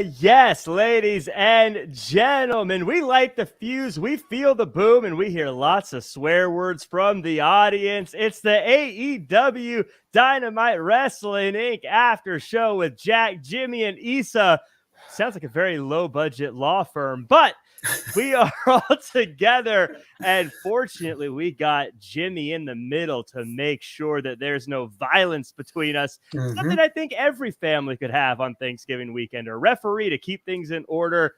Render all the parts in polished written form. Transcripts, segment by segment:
Yes, ladies and gentlemen, we light the fuse, we feel the boom, and we hear lots of swear words from the audience. It's the AEW Dynamite Wrestling Inc. after show with Jack, Jimmy, and Issa. Sounds like a very low budget law firm, but we are all together, and fortunately we got Jimmy in the middle to make sure that there's no violence between us. Something I think every family could have on Thanksgiving weekend, a referee to keep things in order.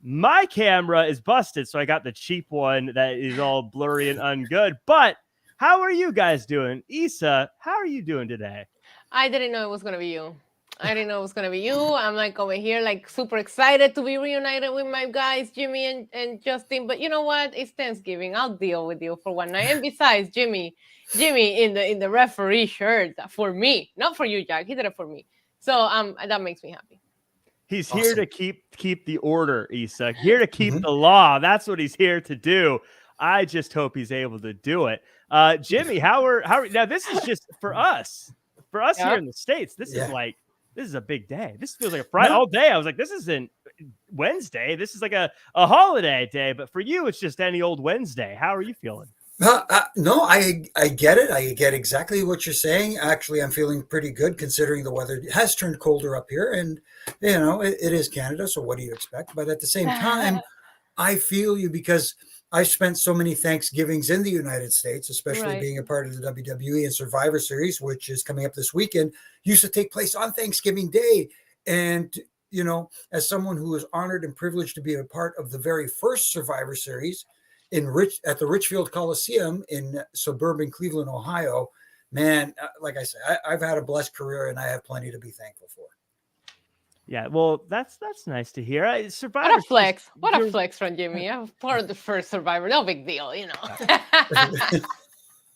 My camera is busted, so I got the cheap one that is all blurry and ungood. But how are you guys doing? Issa, how are you doing today? I didn't know it was going to be you. I'm like over here, like super excited to be reunited with my guys, Jimmy and Justin. But you know what? It's Thanksgiving. I'll deal with you for one night. And besides, Jimmy in the referee shirt for me, not for you, Jack. He did it for me. So that makes me happy. He's awesome. Here to keep the order, Issa. Here to keep the law. That's what he's here to do. I just hope he's able to do it. Jimmy, how are now? This is just for us here in the States. This is a big day. This feels like a Friday all day. I was like, this isn't Wednesday. This is like a holiday day. But for you, it's just any old Wednesday. How are you feeling? No, I get it. I get exactly what you're saying. Actually, I'm feeling pretty good considering the weather has turned colder up here. And, you know, it is Canada. So what do you expect? But at the same time, I feel you because I spent so many Thanksgivings in the United States, especially being a part of the WWE and Survivor Series, which is coming up this weekend, used to take place on Thanksgiving Day. And, you know, as someone who was honored and privileged to be a part of the very first Survivor Series at the Richfield Coliseum in suburban Cleveland, Ohio, man, like I said, I've had a blessed career and I have plenty to be thankful for. Yeah, well, that's nice to hear. Survivor. What a flex! What a flex from Jimmy. I'm part of the first Survivor. No big deal, you know.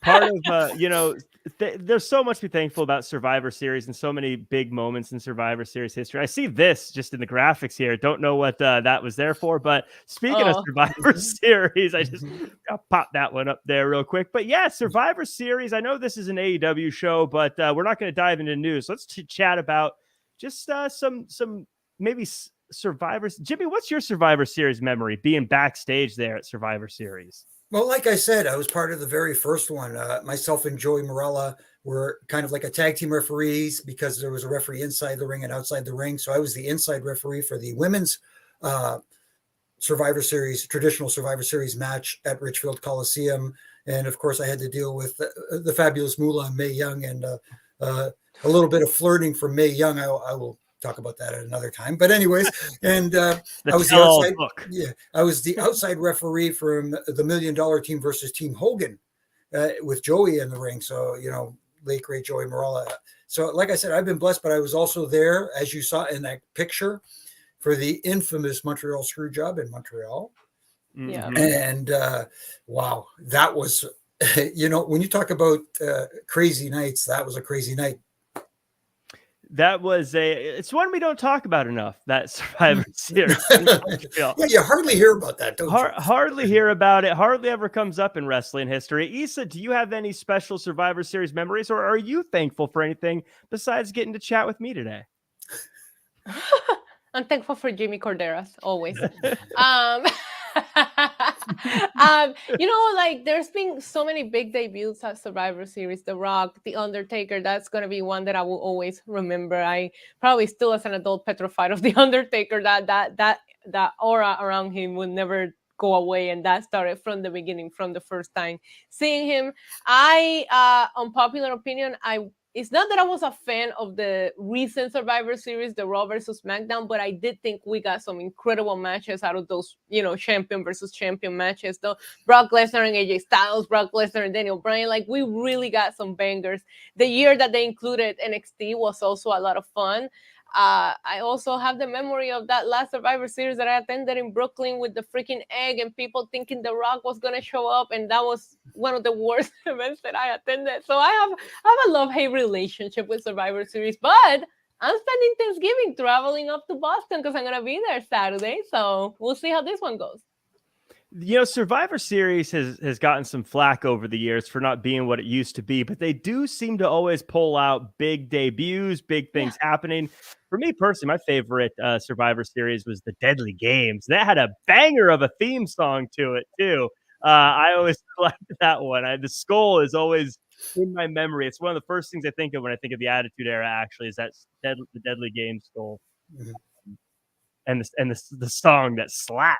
Part of you know, there's so much to be thankful about Survivor Series and so many big moments in Survivor Series history. I see this just in the graphics here. Don't know what that was there for, but speaking of Survivor Series, I just pop that one up there real quick. But yeah, Survivor Series. I know this is an AEW show, but we're not going to dive into news. Let's chat about just some maybe Survivors. Jimmy, what's your Survivor Series memory being backstage there at Survivor Series? Well, like I said, I was part of the very first one. Myself and Joey Morella were kind of like a tag team referees because there was a referee inside the ring and outside the ring. So I was the inside referee for the women's traditional Survivor Series match at Richfield Coliseum. And of course, I had to deal with the fabulous Moolah and Mae Young and a little bit of flirting from Mae Young. I will talk about that at another time. But anyways, and I was the outside. Yeah, I was the outside referee from the $1 Million Team versus Team Hogan with Joey in the ring. So, you know, late great Joey Morella. So, like I said, I've been blessed, but I was also there, as you saw in that picture, for the infamous Montreal Screwjob in Montreal. Yeah. And wow, that was, you know, when you talk about crazy nights, that was a crazy night. That was it's one we don't talk about enough, that Survivor Series. Yeah, you hardly hear about that, don't you? Hardly hear about it. Hardly ever comes up in wrestling history. Issa, do you have any special Survivor Series memories, or are you thankful for anything besides getting to chat with me today? I'm thankful for Jimmy Korderas, always. You know, like there's been so many big debuts at Survivor Series. The Rock, The Undertaker, that's going to be one that I will always remember. I probably still as an adult petrified of The Undertaker. That aura around him will never go away, and that started from the beginning, from the first time seeing him. Unpopular opinion, it's not that I was a fan of the recent Survivor Series, the Raw versus SmackDown, but I did think we got some incredible matches out of those, you know, champion versus champion matches. Though Brock Lesnar and AJ Styles, Brock Lesnar and Daniel Bryan, like we really got some bangers. The year that they included NXT was also a lot of fun. I also have the memory of that last Survivor Series that I attended in Brooklyn with the freaking egg and people thinking The Rock was going to show up. And that was one of the worst events that I attended. So I have a love-hate relationship with Survivor Series. But I'm spending Thanksgiving traveling up to Boston because I'm going to be there Saturday. So we'll see how this one goes. Survivor Series has gotten some flack over the years for not being what it used to be, but they do seem to always pull out big debuts, big things happening. For me personally, my favorite Survivor Series was the Deadly Games. That had a banger of a theme song to it too. I always liked that one. The skull is always in my memory. It's one of the first things I think of when I think of the Attitude Era. Actually, is that the Deadly Games skull, and the song that slapped.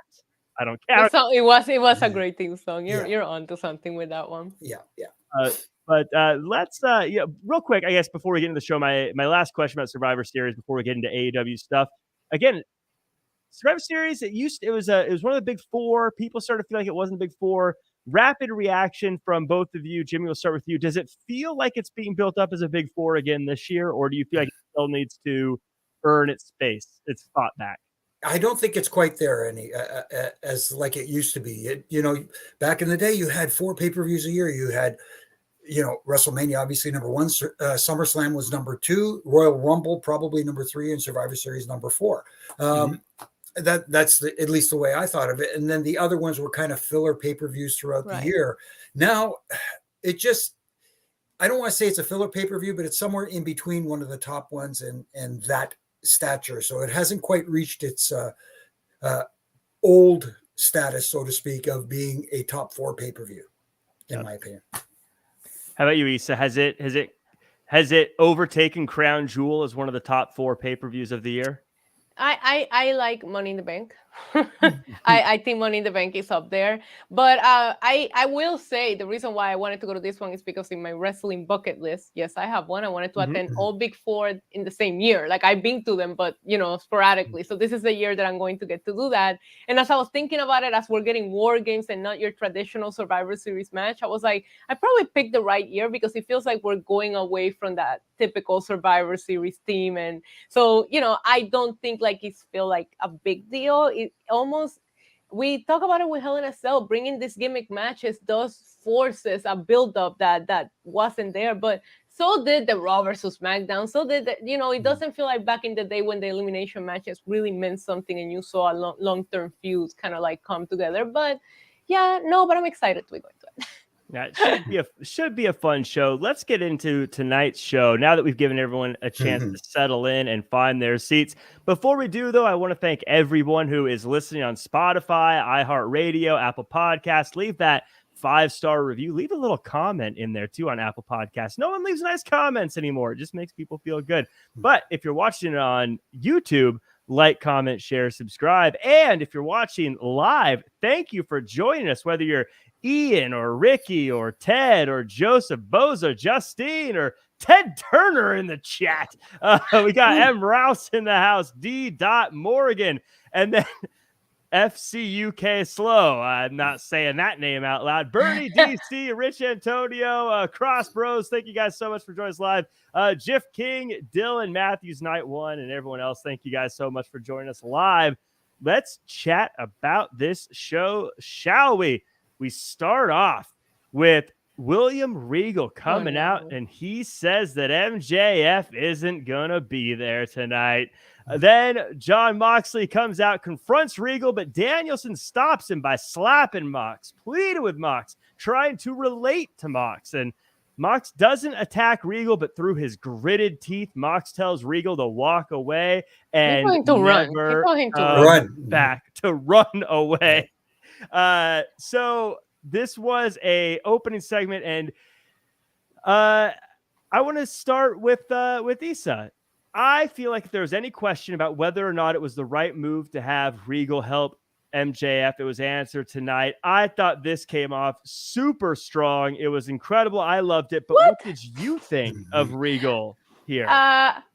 I don't care. It was a great theme song. You're onto something with that one. Yeah. But let's real quick, I guess, before we get into the show, my last question about Survivor Series before we get into AEW stuff. Again, Survivor Series, it was one of the big four. People started to feel like it wasn't the big four. Rapid reaction from both of you. Jimmy, we'll start with you. Does it feel like it's being built up as a big four again this year, or do you feel like it still needs to earn its space, its spot back? I don't think it's quite there as like it used to be. Back in the day, you had 4 pay-per-views a year. You had, WrestleMania, obviously number 1. SummerSlam was number 2. Royal Rumble, probably number 3, and Survivor Series number 4. That's at least the way I thought of it. And then the other ones were kind of filler pay-per-views throughout the year. Now, I don't want to say it's a filler pay-per-view, but it's somewhere in between one of the top ones and that stature. So it hasn't quite reached its old status, so to speak, of being a top 4 pay-per-view, in my opinion. How about you, Issa? Has it overtaken Crown Jewel as one of the top 4 pay-per-views of the year? I like Money in the Bank. I think Money in the Bank is up there. But I will say the reason why I wanted to go to this one is because in my wrestling bucket list, yes, I have one. I wanted to attend all big 4 in the same year. Like I've been to them, but sporadically. So this is the year that I'm going to get to do that. And as I was thinking about it, as we're getting War Games and not your traditional Survivor Series match, I was like, I probably picked the right year because it feels like we're going away from that typical Survivor Series theme. And so, I don't think like it's feel like a big deal. It almost, we talk about it with Hell in a Cell, bringing these gimmick matches does forces a build-up that wasn't there, but so did the Raw versus SmackDown. So did it doesn't feel like back in the day when the elimination matches really meant something and you saw a long-term feuds kind of like come together. But but I'm excited to be going to it. Yeah, it should be a fun show. Let's get into tonight's show now that we've given everyone a chance to settle in and find their seats. Before we do, though, I want to thank everyone who is listening on Spotify, iHeartRadio, Apple Podcasts. Leave that 5-star review. Leave a little comment in there, too, on Apple Podcasts. No one leaves nice comments anymore. It just makes people feel good. But if you're watching it on YouTube, like, comment, share, subscribe. And if you're watching live, thank you for joining us, whether you're Ian or Ricky or Ted or Joseph Boza, Justine or Ted Turner in the chat. We got M. Rouse in the house, D. Morgan, and then FCUK Slow. I'm not saying that name out loud. Bernie DC, Rich Antonio, Cross Bros. Thank you guys so much for joining us live. Jiff King, Dylan Matthews, Night One, and everyone else. Thank you guys so much for joining us live. Let's chat about this show, shall we? We start off with William Regal coming out, and he says that MJF isn't going to be there tonight. Then John Moxley comes out, confronts Regal, but Danielson stops him by slapping Mox, pleaded with Mox, trying to relate to Mox. And Mox doesn't attack Regal, but through his gritted teeth, Mox tells Regal to walk away and never back to run away. So this was a opening segment, and I want to start with Issa. I feel like if there was any question about whether or not it was the right move to have Regal help MJF, it was answered tonight. I thought this came off super strong. It was incredible. I loved it. But what did you think of Regal here?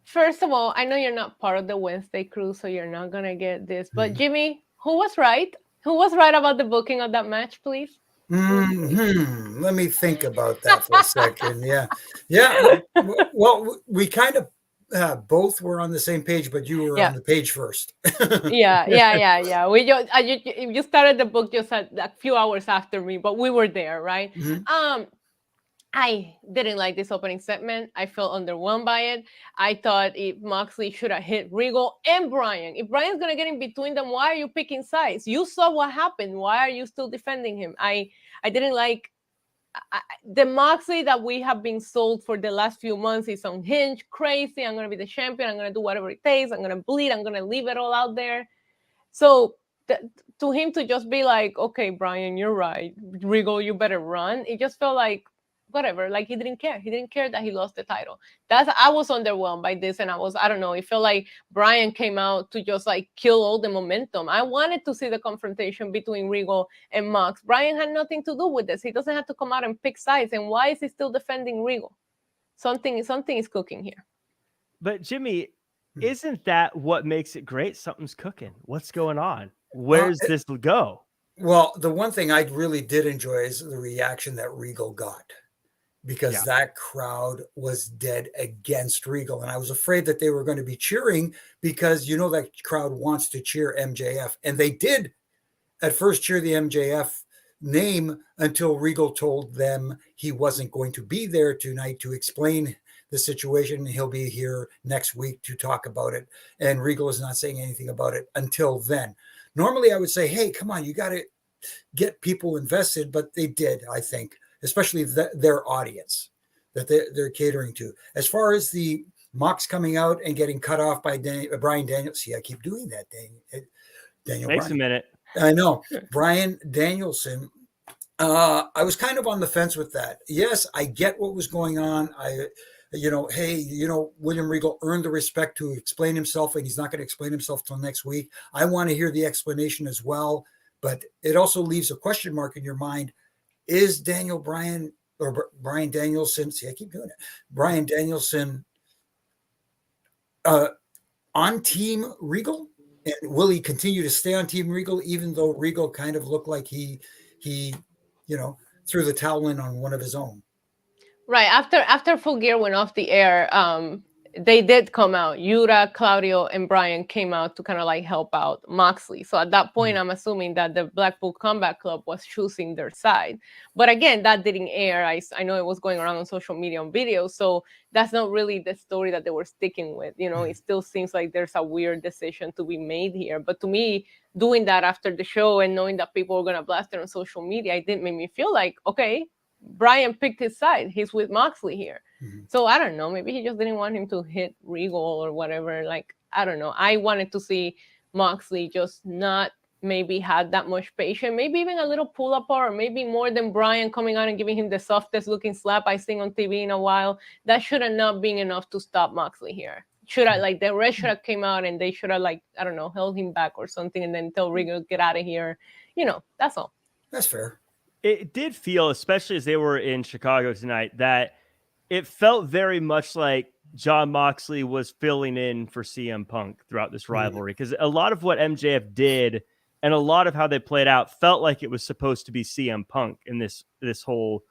First of all, I know you're not part of the Wednesday crew, so you're not gonna get this. But Jimmy, who was right? Who was right about the booking of that match, please? Let me think about that for a second. Yeah. Well, we kind of both were on the same page, but you were on the page first. Yeah. You started the book just a few hours after me, but we were there, right? I didn't like this opening segment. I felt underwhelmed by it. I thought Moxley should have hit Regal and Bryan. If Bryan's gonna get in between them, why are you picking sides? You saw what happened. Why are you still defending him? I didn't like the Moxley that we have been sold for the last few months is unhinged, crazy. I'm gonna be the champion. I'm gonna do whatever it takes. I'm gonna bleed. I'm gonna leave it all out there. So to him to just be like, okay, Bryan, you're right. Regal, you better run. It just felt like whatever. Like he didn't care. He didn't care that he lost the title. I was underwhelmed by this, and I don't know. It felt like Bryan came out to just like kill all the momentum. I wanted to see the confrontation between Regal and Mox. Bryan had nothing to do with this. He doesn't have to come out and pick sides. And why is he still defending Regal? Something is cooking here. But Jimmy, isn't that what makes it great? Something's cooking. What's going on? Where's this go? Well, the one thing I really did enjoy is the reaction that Regal got, because that crowd was dead against Regal. And I was afraid that they were going to be cheering because, that crowd wants to cheer MJF. And they did at first cheer the MJF name until Regal told them he wasn't going to be there tonight to explain the situation. He'll be here next week to talk about it. And Regal is not saying anything about it until then. Normally I would say, hey, come on, you got to get people invested, but they did, I think, especially their audience that they're catering to. As far as the Mox coming out and getting cut off by Bryan Danielson, see, I keep doing that, Daniel. Takes a minute. I know. Bryan Danielson, I was kind of on the fence with that. Yes, I get what was going on. William Regal earned the respect to explain himself, and he's not going to explain himself till next week. I want to hear the explanation as well, but it also leaves a question mark in your mind. Is Bryan Danielson, see, I keep doing it, Bryan Danielson on Team Regal? And will he continue to stay on Team Regal, even though Regal kind of looked like he threw the towel in on one of his own? Right. After Full Gear went off the air, they did come out. Yura, Claudio, and Bryan came out to kind of like help out Moxley. So at that point, I'm assuming that the Blackpool Combat Club was choosing their side. But again, that didn't air. I know it was going around on social media on video. So that's not really the story that they were sticking with. It still seems like there's a weird decision to be made here. But to me, doing that after the show and knowing that people were going to blast it on social media, it didn't make me feel like, okay, Bryan picked his side. He's with Moxley here. So I don't know. Maybe he just didn't want him to hit Regal or whatever. Like, I don't know. I wanted to see Moxley just not maybe had that much patience. Maybe even a little pull apart, or maybe more than Bryan coming out and giving him the softest looking slap I've seen on TV in a while. That should have not been enough to stop Moxley here. Should have, like, the rest should have came out and they should have, like, I don't know, held him back or something and then tell Regal, get out of here. That's all. That's fair. It did feel, especially as they were in Chicago tonight, that it felt very much like Jon Moxley was filling in for CM Punk throughout this rivalry, because a lot of what MJF did and a lot of how they played out felt like it was supposed to be CM Punk in this whole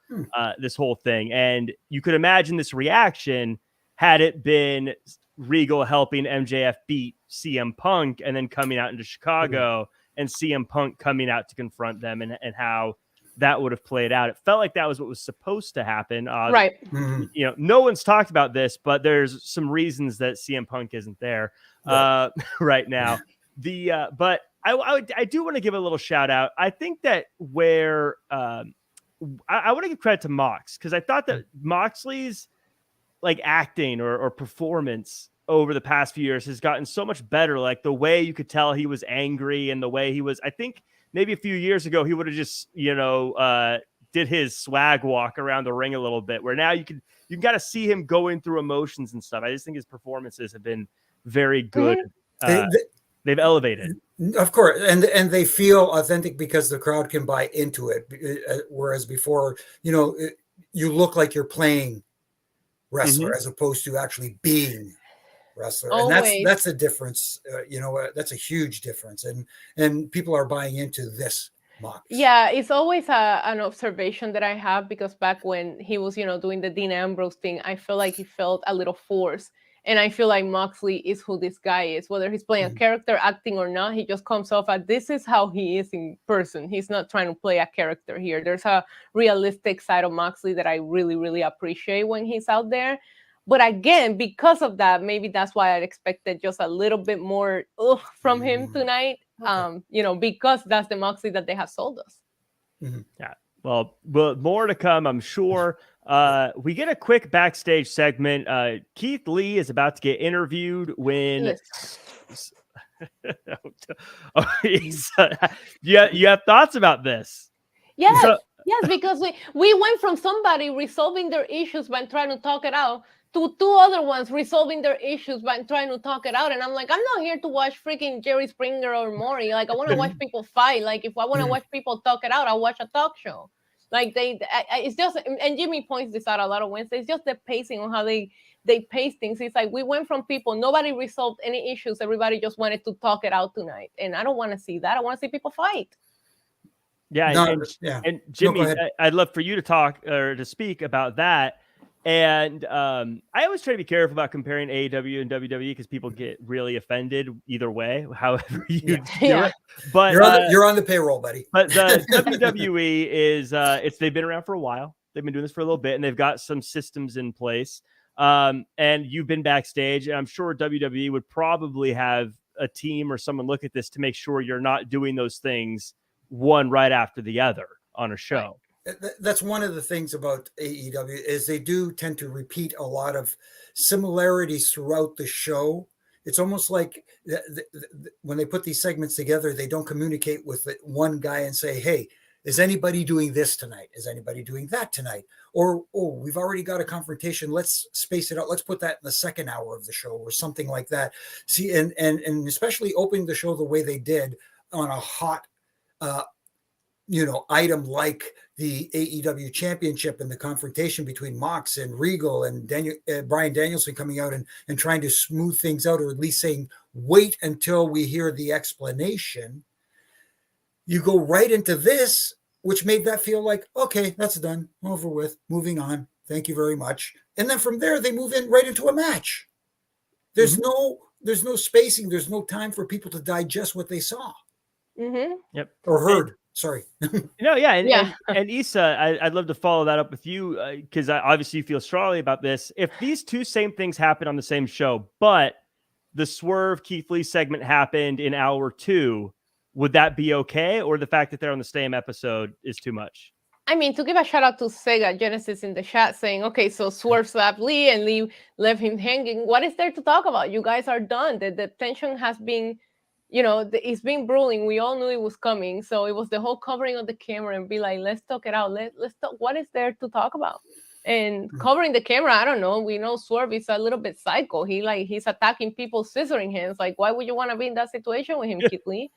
thing. And you could imagine this reaction had it been Regal helping MJF beat CM Punk and then coming out into Chicago and CM Punk coming out to confront them, and how that would have played out. It felt like that was what was supposed to happen. Right. No one's talked about this, but there's some reasons that CM Punk isn't there right now. But I do want to give a little shout out. I think that where I want to give credit to Mox, because I thought that Moxley's like acting or performance over the past few years has gotten so much better. Like the way you could tell he was angry and the way he was, I think, maybe a few years ago, he would have just, did his swag walk around the ring a little bit, where now you can kind of see him going through emotions and stuff. I just think his performances have been very good. They've elevated. Of course. And they feel authentic because the crowd can buy into it. Whereas before, you look like you're playing wrestler as opposed to actually being wrestler. Always. And that's a difference. That's a huge difference. And people are buying into this Mox. Yeah, it's always an observation that I have, because back when he was, doing the Dean Ambrose thing, I feel like he felt a little forced. And I feel like Moxley is who this guy is, whether he's playing a character, acting or not. He just comes off as this is how he is in person. He's not trying to play a character here. There's a realistic side of Moxley that I really, really appreciate when he's out there. But again, because of that, maybe that's why I expected just a little bit more from him tonight. Okay. Because that's the Moxley that they have sold us. Yeah. Well, more to come, I'm sure. We get a quick backstage segment. Keith Lee is about to get interviewed when you have thoughts about this? Yes, because we went from somebody resolving their issues by trying to talk it out to two other ones resolving their issues by trying to talk it out. And I'm like, I'm not here to watch freaking Jerry Springer or Maury. Like, I want to watch people fight. Like, if I want to watch people talk it out, I'll watch a talk show. Like, it's just, and Jimmy points this out a lot of Wednesdays, it's just the pacing on how they pace things. It's like, we went from people, nobody resolved any issues. Everybody just wanted to talk it out tonight. And I don't want to see that. I want to see people fight. Yeah. And Jimmy, I'd love for you to talk or to speak about that. And I always try to be careful about comparing AEW and WWE because people get really offended either way, however you do it. But you're on the payroll, buddy. But the WWE is they've been around for a while. They've been doing this for a little bit, and they've got some systems in place. And you've been backstage, and I'm sure WWE would probably have a team or someone look at this to make sure you're not doing those things one right after the other on a show. Right. That's one of the things about AEW is they do tend to repeat a lot of similarities throughout the show. It's almost like when they put these segments together, they don't communicate with one guy and say, hey, is anybody doing this tonight? Is anybody doing that tonight? Or, oh, we've already got a confrontation. Let's space it out. Let's put that in the second hour of the show or something like that. See, and especially opening the show the way they did on a hot item like the AEW championship and the confrontation between Mox and Regal and Bryan Danielson coming out and trying to smooth things out, or at least saying, wait until we hear the explanation. You go right into this, which made that feel like, okay, that's done, over with, moving on. Thank you very much. And then from there, they move in right into a match. There's no spacing. There's no time for people to digest what they saw. Yep. Or heard. Sorry. And Issa, I'd love to follow that up with you because obviously you feel strongly about this. If these two same things happen on the same show, but the Swerve Keith Lee segment happened in hour 2, would that be okay? Or the fact that they're on the same episode is too much? I mean, to give a shout out to Sega Genesis in the chat saying, okay, so Swerve slapped Lee and Lee left him hanging. What is there to talk about? You guys are done. The tension has been, it's been brewing. We all knew it was coming. So it was the whole covering of the camera and be like, let's talk it out. Let's talk. What is there to talk about? And covering the camera, I don't know. We know Swerve is a little bit psycho. He's attacking people, scissoring hands. Like, why would you want to be in that situation with him, Keith Lee?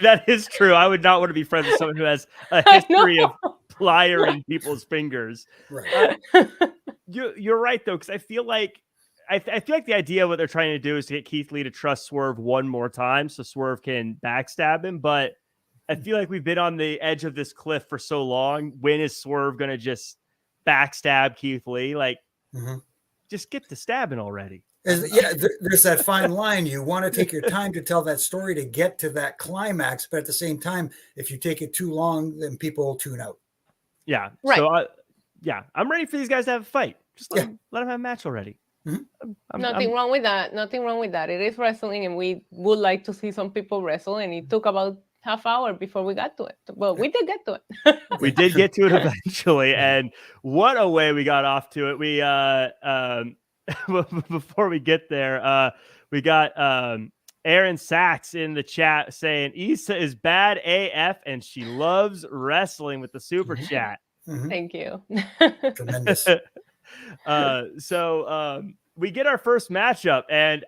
That is true. I would not want to be friends with someone who has a history of pliering people's fingers. Right. You're right, though, because I feel like the idea of what they're trying to do is to get Keith Lee to trust Swerve one more time so Swerve can backstab him. But I feel like we've been on the edge of this cliff for so long. When is Swerve going to just backstab Keith Lee? Like, just get to stabbing already. There's that fine line. You want to take your time to tell that story to get to that climax, but at the same time, if you take it too long, then people will tune out. Yeah. Right. So, I'm ready for these guys to have a fight. Just let them have a match already. Nothing wrong with that. Nothing wrong with that. It is wrestling, and we would like to see some people wrestle, and it took about half hour before we got to it. Well, we did get to it. We did get to it eventually, and what a way we got off to it. We before we get there, we got Aaron Sachs in the chat saying Issa is bad AF and she loves wrestling with the super chat. Thank you. Tremendous. So we get our first matchup, and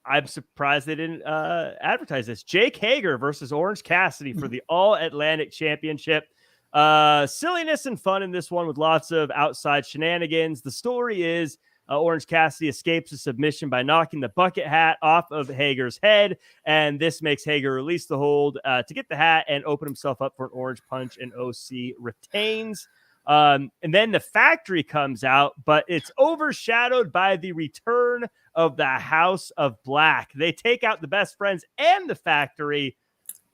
I'm surprised they didn't advertise this. Jake Hager versus Orange Cassidy for the All Atlantic Championship. Silliness and fun in this one with lots of outside shenanigans. The story is Orange Cassidy escapes a submission by knocking the bucket hat off of Hager's head, and this makes Hager release the hold to get the hat and open himself up for an orange punch, and OC retains. And then the Factory comes out, but it's overshadowed by the return of the House of Black. They take out the Best Friends and the Factory.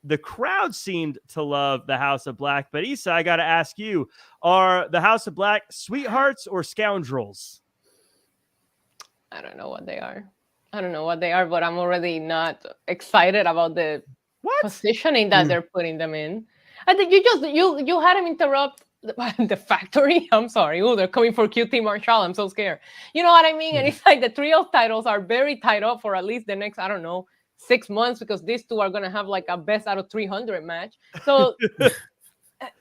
The crowd seemed to love the House of Black, but Issa, I got to ask you, are the House of Black sweethearts or scoundrels? I don't know what they are. But I'm already not excited about the positioning that they're putting them in. I think you had him interrupt the Factory. I'm sorry. Oh, they're coming for QT Marshall. I'm so scared. You know what I mean? And it's like the trio titles are very tied up for at least the next, I don't know, 6 months, because these two are going to have like a best out of 300 match. So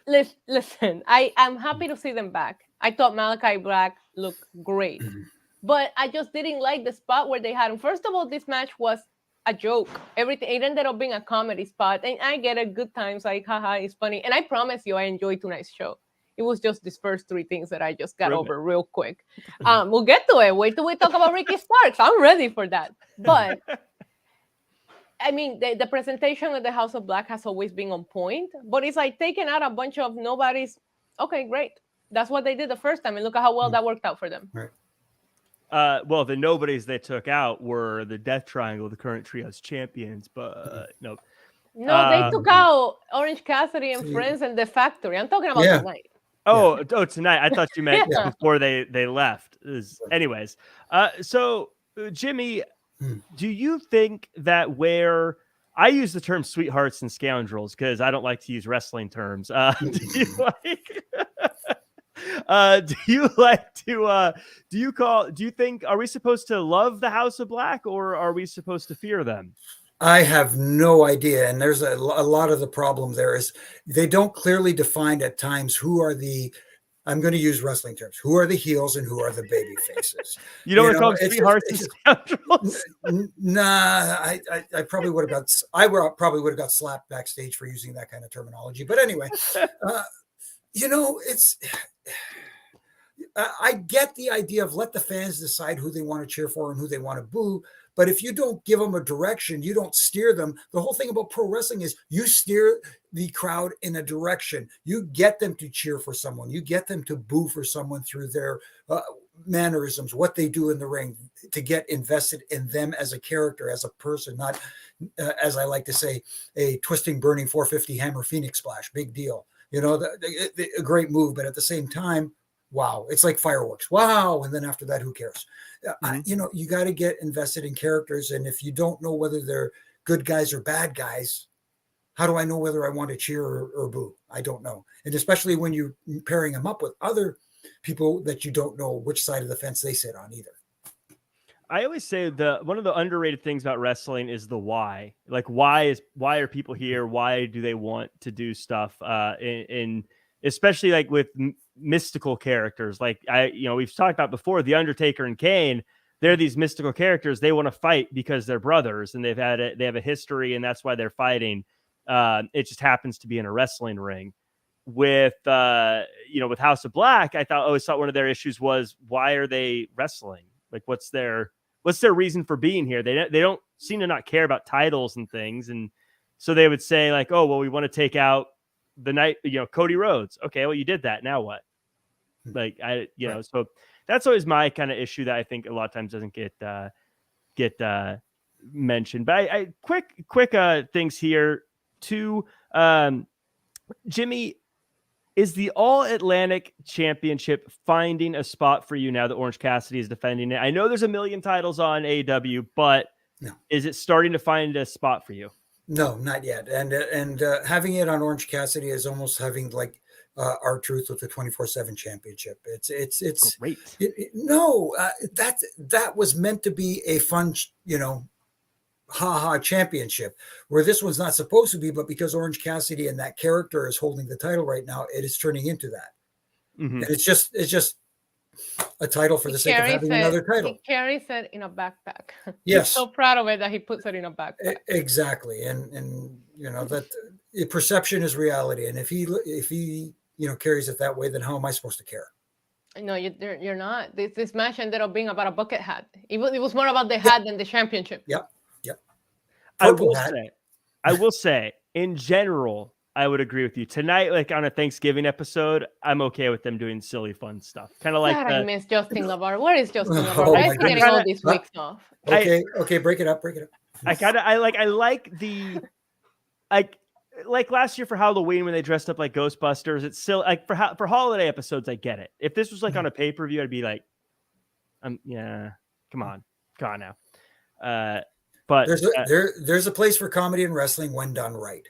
listen, I'm happy to see them back. I thought Malachi Black looked great, but I just didn't like the spot where they had him. First of all, this match was a joke. Everything, it ended up being a comedy spot, and I get it, good times, like haha, it's funny. And I promise you, I enjoyed tonight's show. It was just these first 3 things that I just got over real quick. We'll get to it. Wait till we talk about Ricky Starks. I'm ready for that. But I mean, the presentation of the House of Black has always been on point, but it's like taking out a bunch of nobodies. Okay, great. That's what they did the first time, and look at how well that worked out for them. Right. Well, the nobodies they took out were the Death Triangle, the current trios champions, but nope. No, they took out Orange Cassidy and Friends and the Factory. I'm talking about tonight. Oh, tonight. I thought you meant before they left. Anyways, so Jimmy, do you think that where I use the term sweethearts and scoundrels because I don't like to use wrestling terms. Do you think, are we supposed to love the House of Black or are we supposed to fear them? I have no idea. And there's a lot of the problem there is they don't clearly define at times who are the, I'm going to use wrestling terms, who are the heels and who are the baby faces. You don't want to call them sweethearts and scoundrels? Nah, I probably would have got slapped backstage for using that kind of terminology. But anyway, I get the idea of let the fans decide who they want to cheer for and who they want to boo. But if you don't give them a direction, you don't steer them. The whole thing about pro wrestling is you steer the crowd in a direction. You get them to cheer for someone. You get them to boo for someone through their mannerisms, what they do in the ring, to get invested in them as a character, as a person, not, as I like to say, a twisting, burning 450 hammer Phoenix splash. Big deal. You know, a great move. But at the same time, wow, it's like fireworks. Wow. And then after that, who cares? You got to get invested in characters. And if you don't know whether they're good guys or bad guys, how do I know whether I want to cheer or boo? I don't know. And especially when you're pairing them up with other people that you don't know which side of the fence they sit on either. I always say one of the underrated things about wrestling is the why. Like, why are people here? Why do they want to do stuff? In especially like with mystical characters, like we've talked about before, The Undertaker and Kane. They're these mystical characters. They want to fight because they're brothers and they have a history, and that's why they're fighting. It just happens to be in a wrestling ring. With House of Black, I always thought one of their issues was, why are they wrestling? Like, what's their reason for being here? They don't seem to not care about titles and things, and so they would say like, oh well, we want to take out the night, Cody Rhodes. Okay, well, you did that. Now what? Like, so that's always my kind of issue that I think a lot of times doesn't get mentioned. But I quick things here too. Jimmy, is the All Atlantic Championship finding a spot for you now that Orange Cassidy is defending it? I know there's a million titles on AEW, but is it starting to find a spot for you? No, not yet. And having it on Orange Cassidy is almost having like R-Truth with the 24/7 championship. It's great. That was meant to be a fun, championship, where this was not supposed to be, but because Orange Cassidy and that character is holding the title right now, it is turning into that. Mm-hmm. And it's just a title for the sake of having another title. He carries it in a backpack. Yes. He's so proud of it that he puts it in a backpack. Exactly. And that perception is reality. And if he carries it that way, then how am I supposed to care? No, you're not. This match ended up being about a bucket hat. It was more about the hat than the championship. Yep. I will say, in general, I would agree with you. Tonight, like on a Thanksgiving episode, I'm okay with them doing silly, fun stuff. Kind of like God, I miss Justin LaBar. Where is Justin LaBar? Oh Why my is he getting goodness. all these weeks off? Okay, break it up. I like the like last year for Halloween when they dressed up like Ghostbusters. It's still like for holiday episodes, I get it. If this was like on a pay-per-view, I'd be like, yeah, come on now. But there's a place for comedy and wrestling when done right.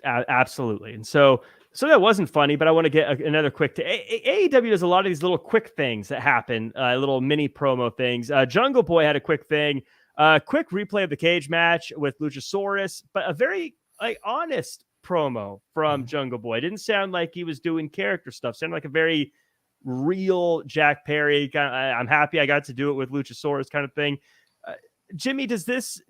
Absolutely. And so that wasn't funny, but I want to get another quick AEW does a lot of these little quick things that happen, little mini promo things. Jungle Boy had a quick thing, quick replay of the cage match with Luchasaurus, but a very honest promo from Jungle Boy. It didn't sound like he was doing character stuff. It sounded like a very real Jack Perry kind of, I'm happy I got to do it with Luchasaurus kind of thing. Jimmy, do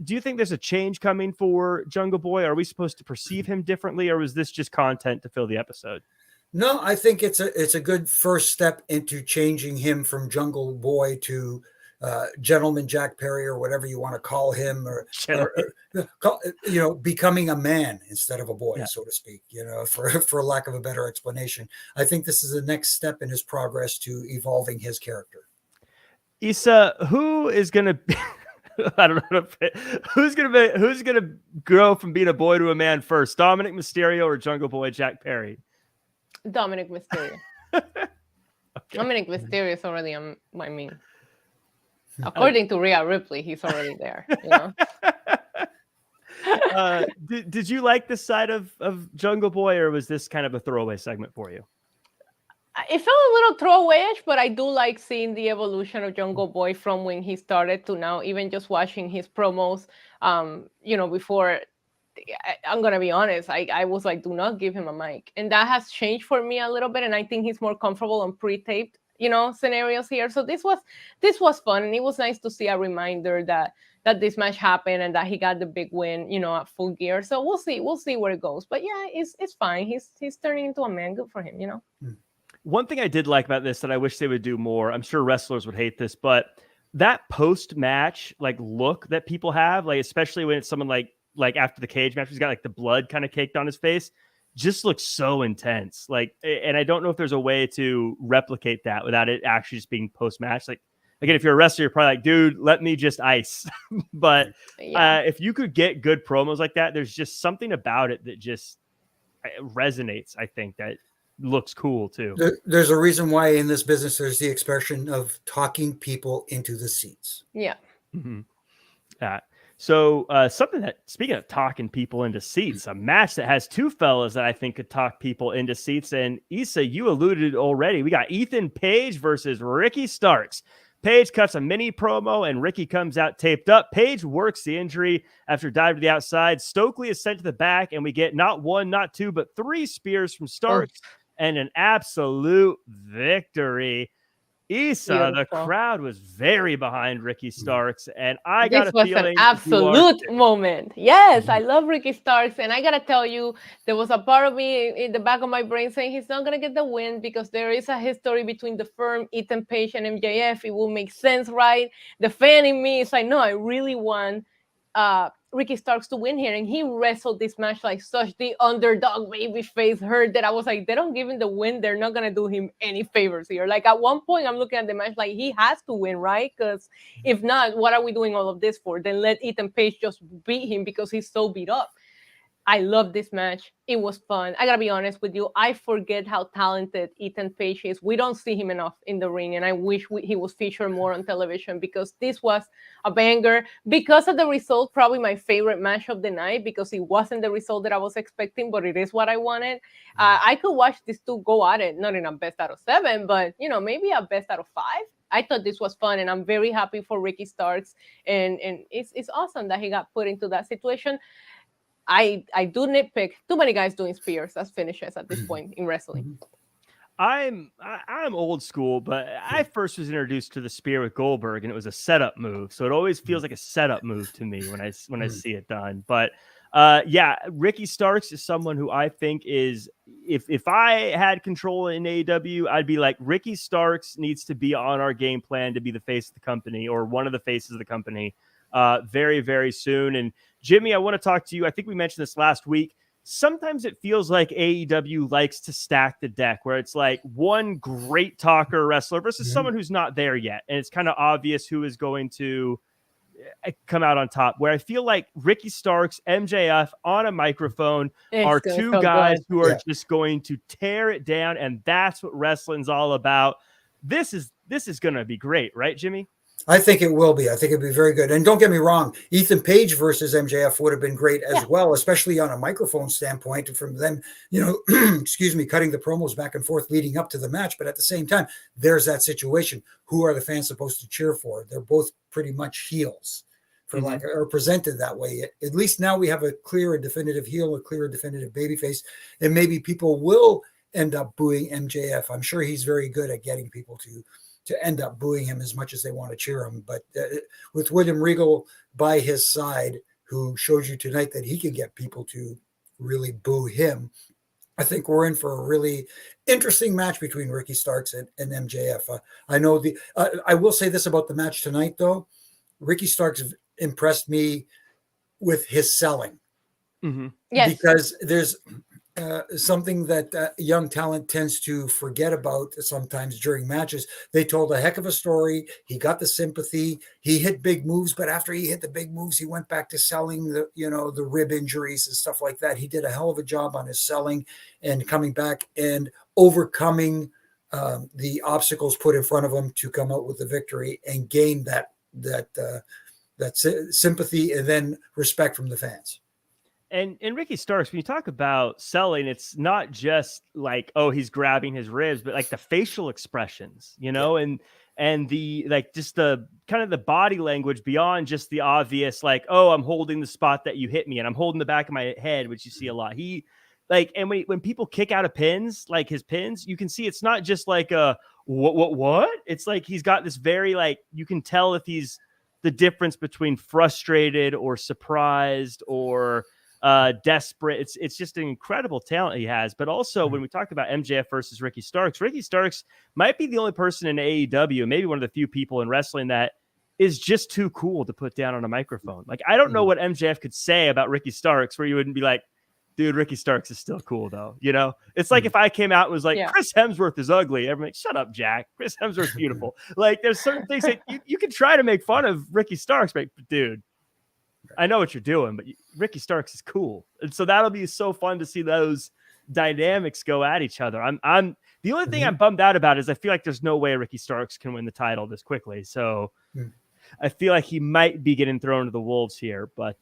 you think there's a change coming for Jungle Boy? Are we supposed to perceive him differently, or was this just content to fill the episode? No, I think it's a good first step into changing him from Jungle Boy to Gentleman Jack Perry, or whatever you want to call him, or becoming a man instead of a boy, so to speak, for lack of a better explanation. I think this is the next step in his progress to evolving his character. Issa, who is going to I don't know who's gonna grow from being a boy to a man first, Dominic Mysterio or Jungle Boy Jack Perry? Dominic Mysterio. Okay. Dominic Mysterio is already according to Rhea Ripley, he's already there. Did you like this side of Jungle Boy, or was this kind of a throwaway segment for you? It felt a little throwawayish, but I do like seeing the evolution of Jungle Boy from when he started to now. Even just watching his promos, before, I'm gonna be honest, I was like, do not give him a mic, and that has changed for me a little bit. And I think he's more comfortable on pre-taped, scenarios here. So this was fun, and it was nice to see a reminder that this match happened and that he got the big win, at Full Gear. So we'll see where it goes. But yeah, it's fine. He's turning into a man. Good for him, One thing I did like about this that I wish they would do more, I'm sure wrestlers would hate this, but that post-match look that people have, especially when it's someone like after the cage match, he's got the blood kind of caked on his face, just looks so intense. And I don't know if there's a way to replicate that without it actually just being post-match. Again, if you're a wrestler, you're probably like, dude, let me just ice. But if you could get good promos like that, there's just something about it that just resonates. I think that looks cool too. There's a reason why in this business there's the expression of talking people into the seats. Yeah. Mm-hmm. So something that, speaking of talking people into seats, a match that has two fellas that I think could talk people into seats. And Issa, you alluded already. We got Ethan Page versus Ricky Starks. Page cuts a mini promo and Ricky comes out taped up. Page works the injury after dive to the outside. Stokely is sent to the back, and we get not one, not two, but three spears from Starks and an absolute victory. Issa, the crowd was very behind Ricky Starks, and I got a feeling this was an absolute moment. Yes, I love Ricky Starks, and I gotta tell you, there was a part of me in the back of my brain saying he's not gonna get the win because there is a history between the firm, Ethan Page, and MJF. It will make sense, right? The fan in me is like, no, I really want Ricky Starks to win here, and he wrestled this match like such the underdog baby face. Hurt that I was like, they don't give him the win, they're not gonna do him any favors here. At one point I'm looking at the match like he has to win, right? Because if not, what are we doing all of this for? Then let Ethan Page just beat him because he's so beat up. I love this match. It was fun. I gotta be honest with you. I forget how talented Ethan Page is. We don't see him enough in the ring, and I wish he was featured more on television because this was a banger. Because of the result, probably my favorite match of the night because it wasn't the result that I was expecting, but it is what I wanted. I could watch these two go at it, not in a best out of 7, but maybe a best out of 5. I thought this was fun, and I'm very happy for Ricky Starks, and it's awesome that he got put into that situation. I do nitpick too many guys doing spears as finishes at this point in wrestling. I'm old school, but I first was introduced to the spear with Goldberg, and it was a setup move. So it always feels like a setup move to me when I see it done. But Ricky Starks is someone who I think is, if I had control in AEW, I'd be like, Ricky Starks needs to be on our game plan to be the face of the company or one of the faces of the company very, very soon. And Jimmy, I want to talk to you. I think we mentioned this last week. sometimes it feels like AEW likes to stack the deck where it's like one great talker wrestler versus someone who's not there yet. And it's kind of obvious who is going to come out on top, where I feel like Ricky Starks, MJF on a microphone are two guys who are just going to tear it down. And that's what wrestling's all about. This is going to be great, right, Jimmy? I think it will be. I think it'd be very good. And don't get me wrong, Ethan Page versus MJF would have been great as well, especially on a microphone standpoint from them, excuse me, cutting the promos back and forth leading up to the match. But at the same time, there's that situation. Who are the fans supposed to cheer for? They're both pretty much heels for like, or presented that way. At least now we have a clear and definitive heel, a clear and definitive babyface, and maybe people will end up booing MJF. I'm sure he's very good at getting people to end up booing him as much as they want to cheer him. But with William Regal by his side, who shows you tonight that he can get people to really boo him, I think we're in for a really interesting match between Ricky Starks and MJF. I know I will say this about the match tonight, though. Ricky Starks impressed me with his selling. Yes. Because there's something that young talent tends to forget about sometimes during matches. They told a heck of a story. He got the sympathy. He hit big moves, but after he hit the big moves, he went back to selling the rib injuries and stuff like that. He did a hell of a job on his selling and coming back and overcoming the obstacles put in front of him to come out with the victory and gain that sympathy and then respect from the fans. And Ricky Starks, when you talk about selling, it's not just like, oh, he's grabbing his ribs, but like the facial expressions, and the like just the kind of the body language beyond just the obvious, like, oh, I'm holding the spot that you hit me and I'm holding the back of my head, which you see a lot. He like, and when people kick out of pins, like his pins, you can see it's not just like a what? It's like he's got this very like, you can tell if he's the difference between frustrated or surprised or desperate. It's just an incredible talent he has. But also when we talk about MJF versus Ricky Starks might be the only person in AEW, maybe one of the few people in wrestling that is just too cool to put down on a microphone. Like, I don't know what MJF could say about Ricky Starks where you wouldn't be like, dude, Ricky Starks is still cool though. It's like if I came out and was like, Chris Hemsworth is ugly. Everyone's like, shut up, Jack. Chris Hemsworth's beautiful. Like, there's certain things that you can try to make fun of Ricky Starks, but dude, I know what you're doing, but Ricky Starks is cool. And so that'll be so fun to see those dynamics go at each other. I'm the only thing I'm bummed out about is I feel like there's no way Ricky Starks can win the title this quickly. So I feel like he might be getting thrown to the wolves here, but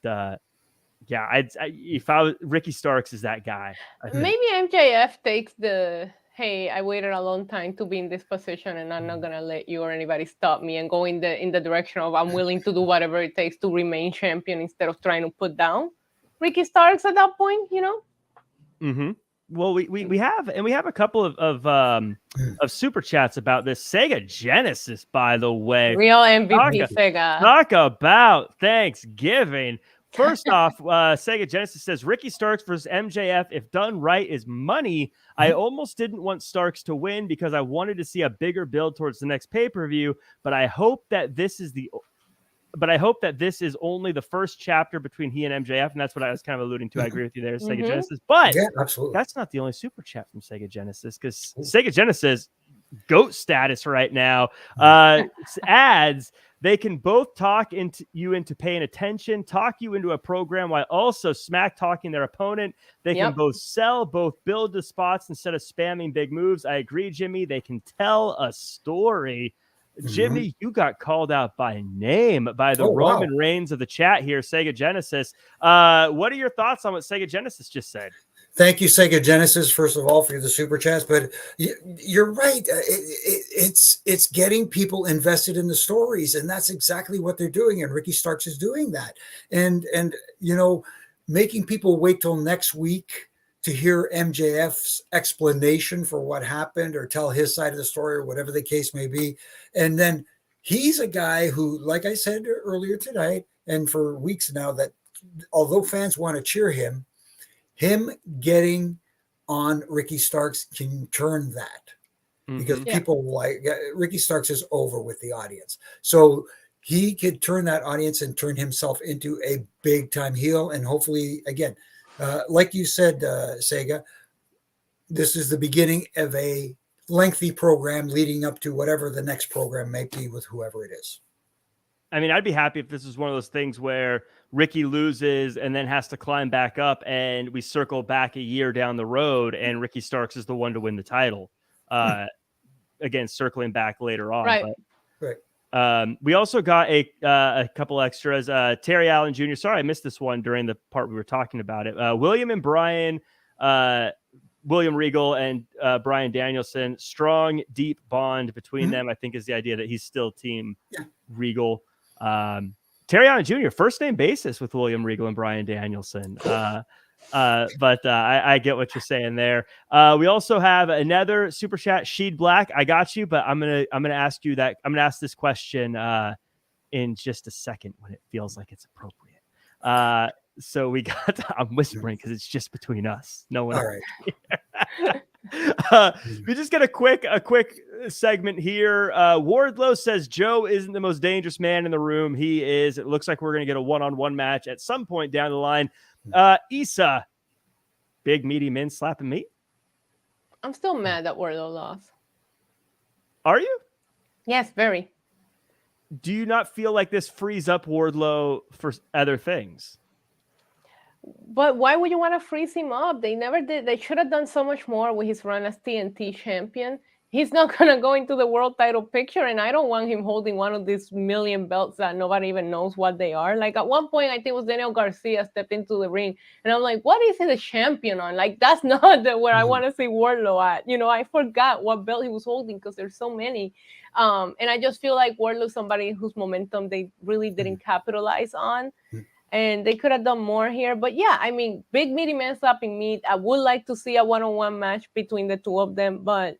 if I was Ricky Starks is that guy. Maybe MJF takes the, hey, I waited a long time to be in this position and I'm not going to let you or anybody stop me, and go in the direction of I'm willing to do whatever it takes to remain champion instead of trying to put down Ricky Starks at that point, Well, we have a couple of super chats about this. Sega Genesis, by the way. Real MVP Sega. Talk about Thanksgiving. First off, Sega Genesis says Ricky Starks versus MJF, if done right, is money. I almost didn't want Starks to win because I wanted to see a bigger build towards the next pay-per-view, but I hope that this is only the first chapter between he and MJF, and that's what I was kind of alluding to. I agree with you there, Sega Genesis. But that's not the only super chat from Sega Genesis, because Sega Genesis GOAT status right now adds they can both talk you into paying attention, talk you into a program while also smack talking their opponent. They can both sell, both build the spots instead of spamming big moves. I agree, Jimmy. They can tell a story. Jimmy, you got called out by name by the Roman Reigns of the chat here, Sega Genesis. What are your thoughts on what Sega Genesis just said? Thank you, Sega Genesis, first of all, for the super chats. But you're right. It's getting people invested in the stories, and that's exactly what they're doing. And Ricky Starks is doing that. And making people wait till next week to hear MJF's explanation for what happened or tell his side of the story or whatever the case may be. And then he's a guy who, like I said earlier tonight, and for weeks now, that although fans want to cheer him getting on Ricky Starks can turn that, because people like Ricky Starks is over with the audience. So he could turn that audience and turn himself into a big time heel. And hopefully, again, Like you said, Sega, this is the beginning of a lengthy program leading up to whatever the next program may be with whoever it is. I mean, I'd be happy if this was one of those things where Ricky loses and then has to climb back up, and we circle back a year down the road, and Ricky Starks is the one to win the title. Again, circling back later on. Right. Right. We also got a couple extras. Terry Allen Jr. Sorry, I missed this one during the part we were talking about it. William and Brian, William Regal and Brian Danielson. Strong, deep bond between them. I think is the idea that he's still Team Regal. Terry Allen Jr. first name basis with William Regal and Brian Danielson. But I get what you're saying there. We also have another super chat, Sheed Black. I got you, but I'm gonna ask you that. I'm gonna ask this question in just a second when it feels like it's appropriate. So we got. I'm whispering because it's just between us. No one. All right. We just get a quick segment here. Wardlow says Joe isn't the most dangerous man in the room. He is. It looks like we're gonna get a one-on-one match at some point down the line. Issa, big meaty men slapping meat. I'm still mad that Wardlow lost. Are you? Yes, very. Do you not feel like this frees up Wardlow for other things? But why would you want to freeze him up? They never did. They should have done so much more with his run as TNT champion. He's not going to go into the world title picture, and I don't want him holding one of these million belts that nobody even knows what they are. Like, at one point, I think it was Daniel Garcia stepped into the ring, and I'm like, what is he the champion on? Like, that's not where I want to see Wardlow at. You know, I forgot what belt he was holding because there's so many. And I just feel like Wardlow's somebody whose momentum they really didn't capitalize on. And they could have done more here. But yeah, I mean, big meaty man slapping meat. I would like to see a one-on-one match between the two of them, but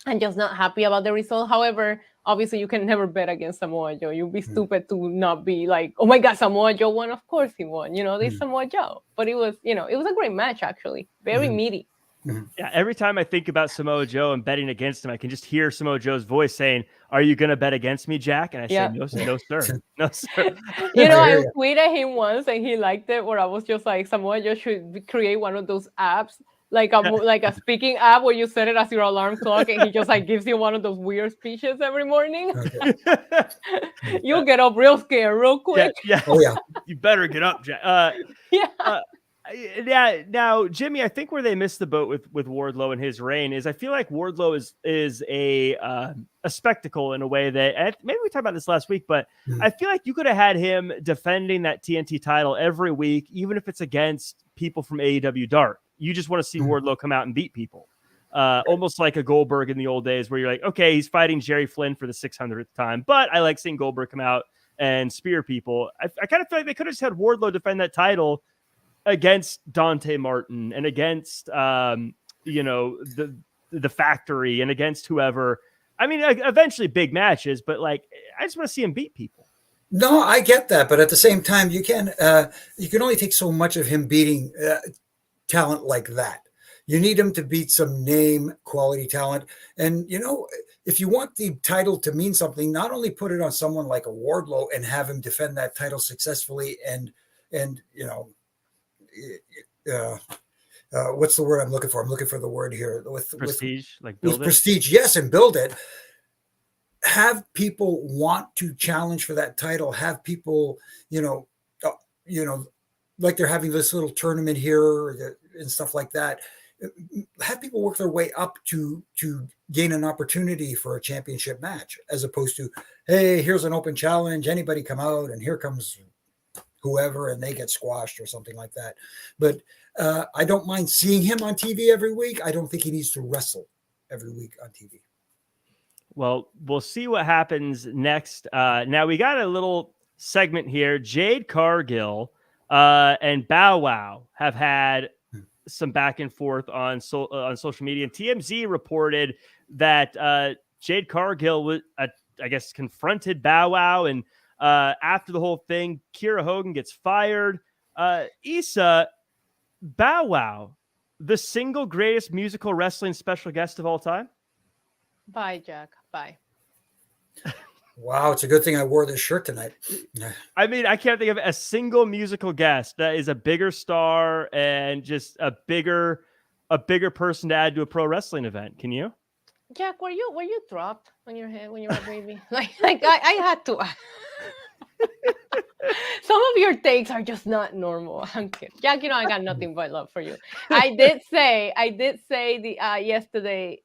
I'm just not happy about the result. However, obviously you can never bet against Samoa Joe. You'd be stupid to not be like, oh my God, Samoa Joe won. Of course he won. You know, this Samoa Joe. But it was, you know, it was a great match, actually. Very meaty. Yeah, every time I think about Samoa Joe and betting against him, I can just hear Samoa Joe's voice saying, "Are you going to bet against me, Jack?" And I say, "No, no, sir, no, sir." You know, I tweeted him once and he liked it. Where I was just like, Samoa Joe should create one of those apps, like a speaking app where you set it as your alarm clock, and he just like gives you one of those weird speeches every morning. You'll get up real scared, real quick. Yeah. Oh yeah, you better get up, Jack. Yeah. Now, Jimmy, I think where they missed the boat with Wardlow and his reign is I feel like Wardlow is a spectacle in a way that maybe we talked about this last week, but I feel like you could have had him defending that TNT title every week, even if it's against people from AEW Dark. You just want to see Wardlow come out and beat people, almost like a Goldberg in the old days, where you're like, okay, he's fighting Jerry Flynn for the 600th time, but I like seeing Goldberg come out and spear people. I kind of feel like they could have just had Wardlow defend that title against Dante Martin and against the Factory and against whoever. I mean, eventually big matches, but like I just want to see him beat people. No, I get that, but at the same time, you can only take so much of him beating talent like that. You need him to beat some name quality talent, and you know, if you want the title to mean something, not only put it on someone like a Wardlow and have him defend that title successfully, and you know. What's the word I'm looking for? I'm looking for the word here with prestige, like build with prestige. Yes, and build it. Have people want to challenge for that title. Have people, like they're having this little tournament here and stuff like that. Have people work their way up to gain an opportunity for a championship match, as opposed to, hey, here's an open challenge. Anybody come out, and here comes whoever, and they get squashed or something like that. But I don't mind seeing him on TV every week. I don't think he needs to wrestle every week on TV. Well, we'll see what happens next. Now we got a little segment here. Jade Cargill and Bow Wow have had some back and forth on social media. And TMZ reported that Jade Cargill was, I guess, confronted Bow Wow, and after the whole thing, Kiera Hogan gets fired. Issa, Bow Wow, the single greatest musical wrestling special guest of all time? Bye, Jack. Bye. Wow, it's a good thing I wore this shirt tonight. I mean, I can't think of a single musical guest that is a bigger star and just a bigger person to add to a pro wrestling event. Can you? Jack, were you dropped on your head when you were a baby? like I had to. Some of your takes are just not normal. I'm kidding. Jack, I got nothing but love for you. I did say the yesterday.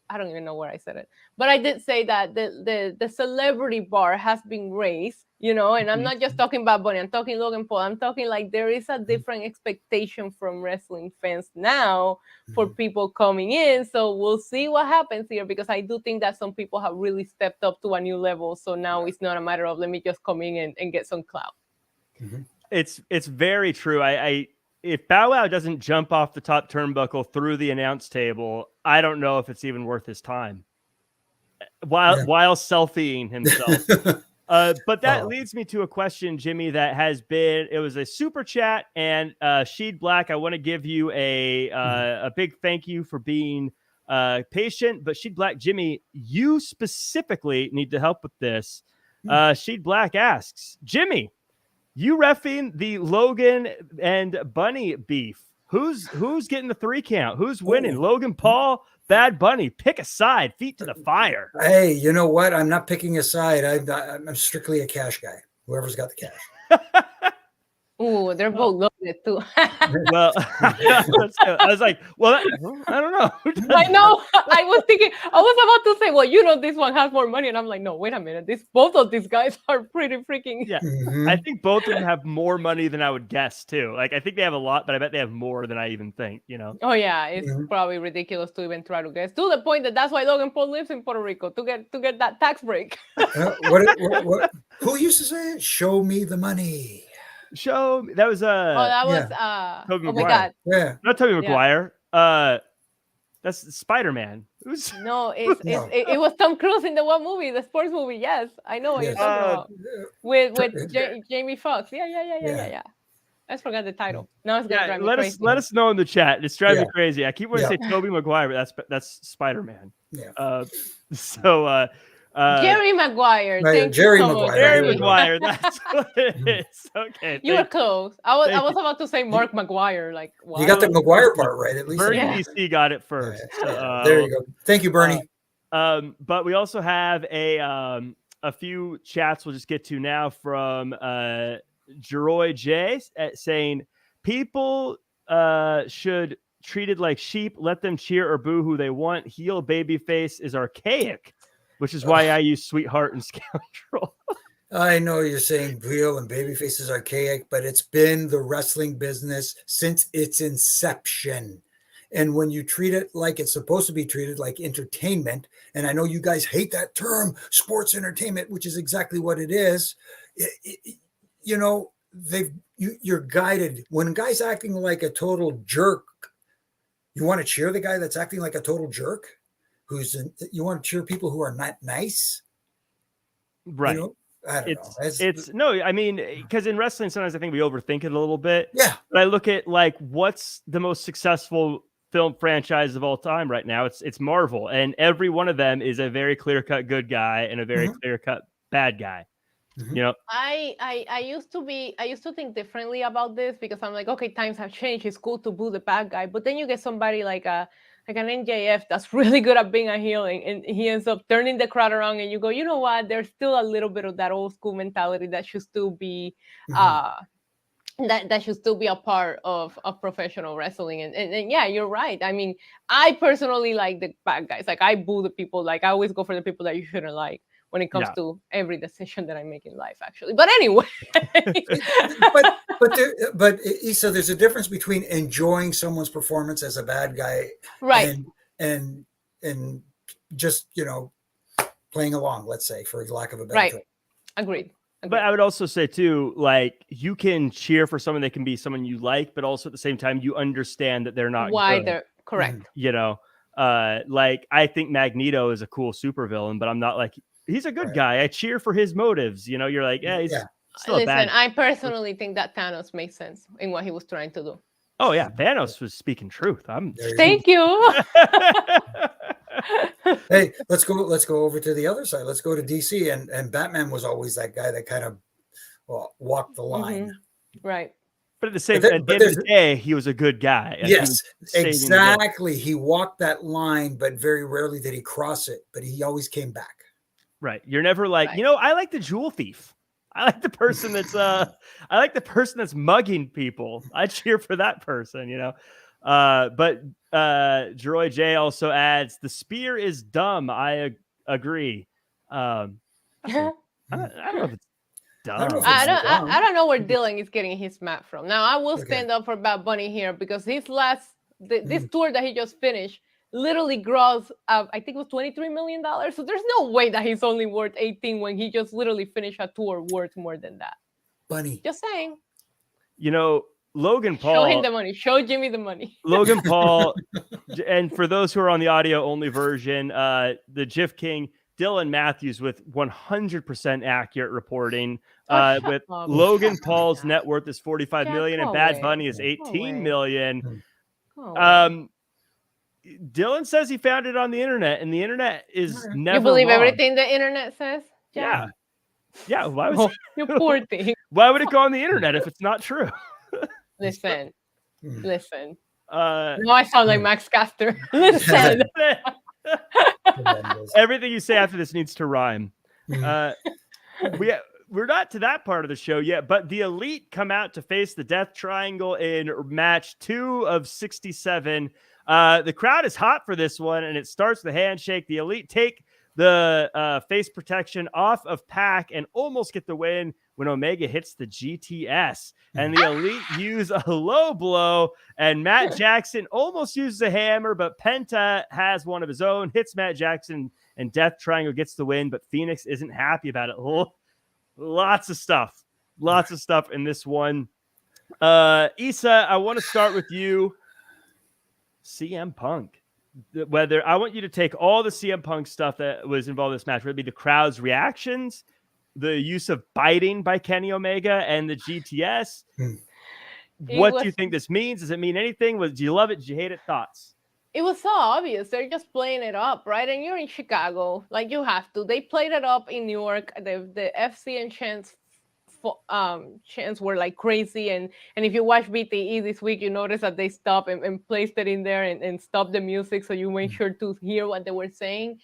I don't even know where I said it, but I did say that the celebrity bar has been raised, and I'm not just talking about Bunny. I'm talking Logan Paul. I'm talking like there is a different expectation from wrestling fans now for people coming in. So we'll see what happens here, because I do think that some people have really stepped up to a new level. So now it's not a matter of let me just come in and get some clout. It's very true. If Bow Wow doesn't jump off the top turnbuckle through the announce table, I don't know if it's even worth his time while selfieing himself. But that leads me to a question, Jimmy, it was a super chat, and Sheed Black, I want to give you a big thank you for being patient. But Sheed Black, Jimmy, you specifically need to help with this. Sheed Black asks, Jimmy, you reffing the Logan and Bunny beef. Who's getting the 3 count? Who's winning? Logan Paul, Bad Bunny? Pick a side. Feet to the fire. Hey, you know what? I'm not picking a side. I'm strictly a cash guy. Whoever's got the cash. Oh, they're both loaded too. Well, I was like, I don't know. I know. I was about to say, well, this one has more money, and I'm like, no, wait a minute. Both of these guys are pretty freaking. Yeah, I think both of them have more money than I would guess too. Like, I think they have a lot, but I bet they have more than I even think. Oh yeah, it's probably ridiculous to even try to guess. To the point that's why Logan Paul lives in Puerto Rico to get that tax break. What? Who used to say it? Show me the money. That was Tobey Maguire. My God. Yeah. Not Tobey Maguire. That's Spider-Man. No, it was Tom Cruise in the one movie, the sports movie. Yes, I know what you're talking about. With Jamie Foxx. Yeah. I just forgot the title. Now it's gonna drive me crazy. Let us know in the chat. It's driving me crazy. I keep wanting to say Tobey Maguire, but that's Spider-Man. Yeah. Jerry Maguire. Jerry Maguire. Jerry Maguire. That's what it is. Okay. You were close. I was about to say Mark Maguire. Like, wow. You got the Maguire part right, at least. Bernie DC got it first. There you go. Thank you, Bernie. But we also have a few chats we'll just get to now from Jeroy J saying people should treated like sheep. Let them cheer or boo who they want. Heel babyface is archaic, which is why I use sweetheart and scoundrel. I know you're saying heel and babyface is archaic, but it's been the wrestling business since its inception. And when you treat it like it's supposed to be treated, like entertainment, and I know you guys hate that term, sports entertainment, which is exactly what it is. You're guided. When a guy's acting like a total jerk, you want to cheer the guy that's acting like a total jerk? You want to cheer people who are not nice, right? I don't know. No, I mean, because in wrestling, sometimes I think we overthink it a little bit. Yeah. But I look at like what's the most successful film franchise of all time right now. It's Marvel, and every one of them is a very clear-cut good guy and a very clear-cut bad guy. Mm-hmm. I used to think differently about this because I'm like, okay, times have changed. It's cool to boo the bad guy, but then you get somebody like an NJF that's really good at being a heel, and he ends up turning the crowd around, and you go, you know what? There's still a little bit of that old school mentality that should still be that should still be a part of professional wrestling. And yeah, you're right. I mean, I personally like the bad guys. Like, I boo the people. Like, I always go for the people that you shouldn't like when it comes to every decision that I make in life, actually. But anyway. but Issa, there's a difference between enjoying someone's performance as a bad guy, right, and just playing along, let's say, for lack of a better term. Agreed. But I would also say too, like, you can cheer for someone that can be someone you like, but also at the same time you understand that they're not why good. They're correct. Like, I think Magneto is a cool supervillain, but I'm not like, he's a good guy. I cheer for his motives. You're like, he's still a bad guy. I personally think that Thanos makes sense in what he was trying to do. Oh yeah, Thanos was speaking truth. Thank you. Hey, let's go over to the other side. Let's go to DC, and Batman was always that guy that kind of walked the line. Right. But at the same, at the end of the day, he was a good guy. Yes, exactly. He walked that line, but very rarely did he cross it. But he always came back. Right. You're never like, I like the jewel thief. I like the person that's mugging people. I cheer for that person, But Jeroy J also adds, the spear is dumb. I agree. I don't know if it's dumb. I don't know where Dylan is getting his map from. Now, I will stand up for Bad Bunny here because his this tour that he just finished literally gross, I think it was $23 million. So there's no way that he's only worth 18 when he just literally finished a tour worth more than that. Bunny. Just saying. Logan Paul. Show him the money. Show Jimmy the money. Logan Paul. And for those who are on the audio only version, the GIF King, Dylan Matthews with 100% accurate reporting. With Logan Paul's net worth is $45 million and Bad Bunny is $18 million. Dylan says he found it on the internet, and the internet is never. You believe wrong. everything the internet says? Yeah. Why would you poor thing? Why would it go on the internet if it's not true? Listen. Now I sound like Max Caster. Listen. Everything you say after this needs to rhyme. We're not to that part of the show yet, but the Elite come out to face the Death Triangle in match 2 of 67. The crowd is hot for this one, and it starts with a handshake. The Elite take the face protection off of Pac and almost get the win when Omega hits the GTS. And the Elite use a low blow, and Matt Jackson almost uses a hammer, but Penta has one of his own, hits Matt Jackson, and Death Triangle gets the win, but Phoenix isn't happy about it. Lots of stuff in this one. Issa, I want to start with you. CM Punk. I want you to take all the CM Punk stuff that was involved in this match, whether it be the crowd's reactions, the use of biting by Kenny Omega, and the GTS. What do you think this means? Does it mean anything? Do you love it? Did you hate it? Thoughts? It was so obvious. They're just playing it up, right? And you're in Chicago, like you have to. They played it up in New York. The FC and chants were like crazy. And if you watch BTE this week, you notice that they stopped and placed it in there and stopped the music, so you make sure to hear what they were saying.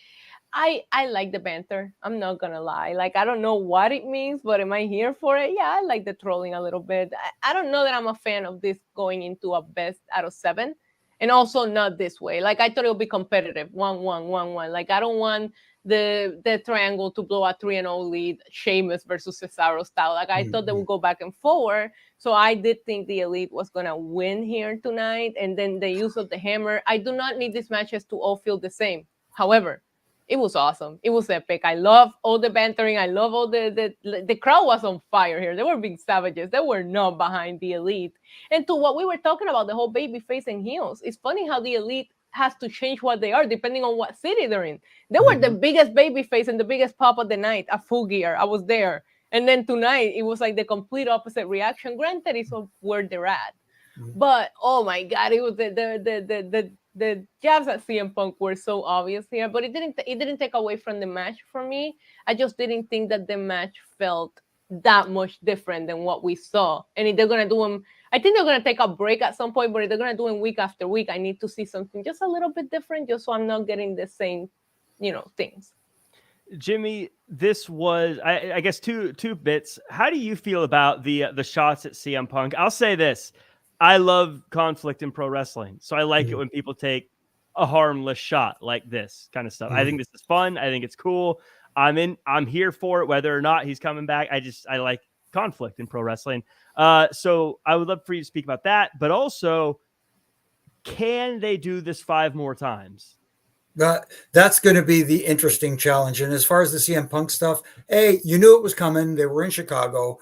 I like the banter. I'm not gonna lie. Like, I don't know what it means, but am I here for it? Yeah, I like the trolling a little bit. I don't know that I'm a fan of this going into a best out of 7, and also not this way. Like, I thought it would be competitive, 1-1, 1-1. Like, I don't want the triangle to blow a 3-0 lead, Sheamus versus Cesaro style. Like, I thought they would go back and forward. So I did think the Elite was gonna win here tonight, and then the use of the hammer. I do not need these matches to all feel the same. However, it was awesome. It was epic. I love all the bantering. I love all the crowd was on fire here. They were being savages. They were not behind the Elite. And to what we were talking about, the whole baby face and heels, it's funny how the Elite has to change what they are depending on what city they're in. They were the biggest baby face and the biggest pop of the night at Full Gear. I was there. And then tonight, it was like the complete opposite reaction. Granted, it's where they're at. But, oh my God, it was the jabs at CM Punk were so obvious here, but it didn't take away from the match for me. I just didn't think that the match felt that much different than what we saw. And if they're gonna do them, I think they're gonna take a break at some point. But if they're gonna do them week after week, I need to see something just a little bit different, just so I'm not getting the same, things. Jimmy, this was, I guess, two bits. How do you feel about the shots at CM Punk? I'll say this. I love conflict in pro wrestling, so I like it when people take a harmless shot like this kind of stuff. I think this is fun. I think it's cool. I'm here for it, whether or not he's coming back. I like conflict in pro wrestling. So I would love for you to speak about that, but also, can they do this 5 more times? That's going to be the interesting challenge. And as far as the CM Punk stuff, hey, you knew it was coming. They were in Chicago.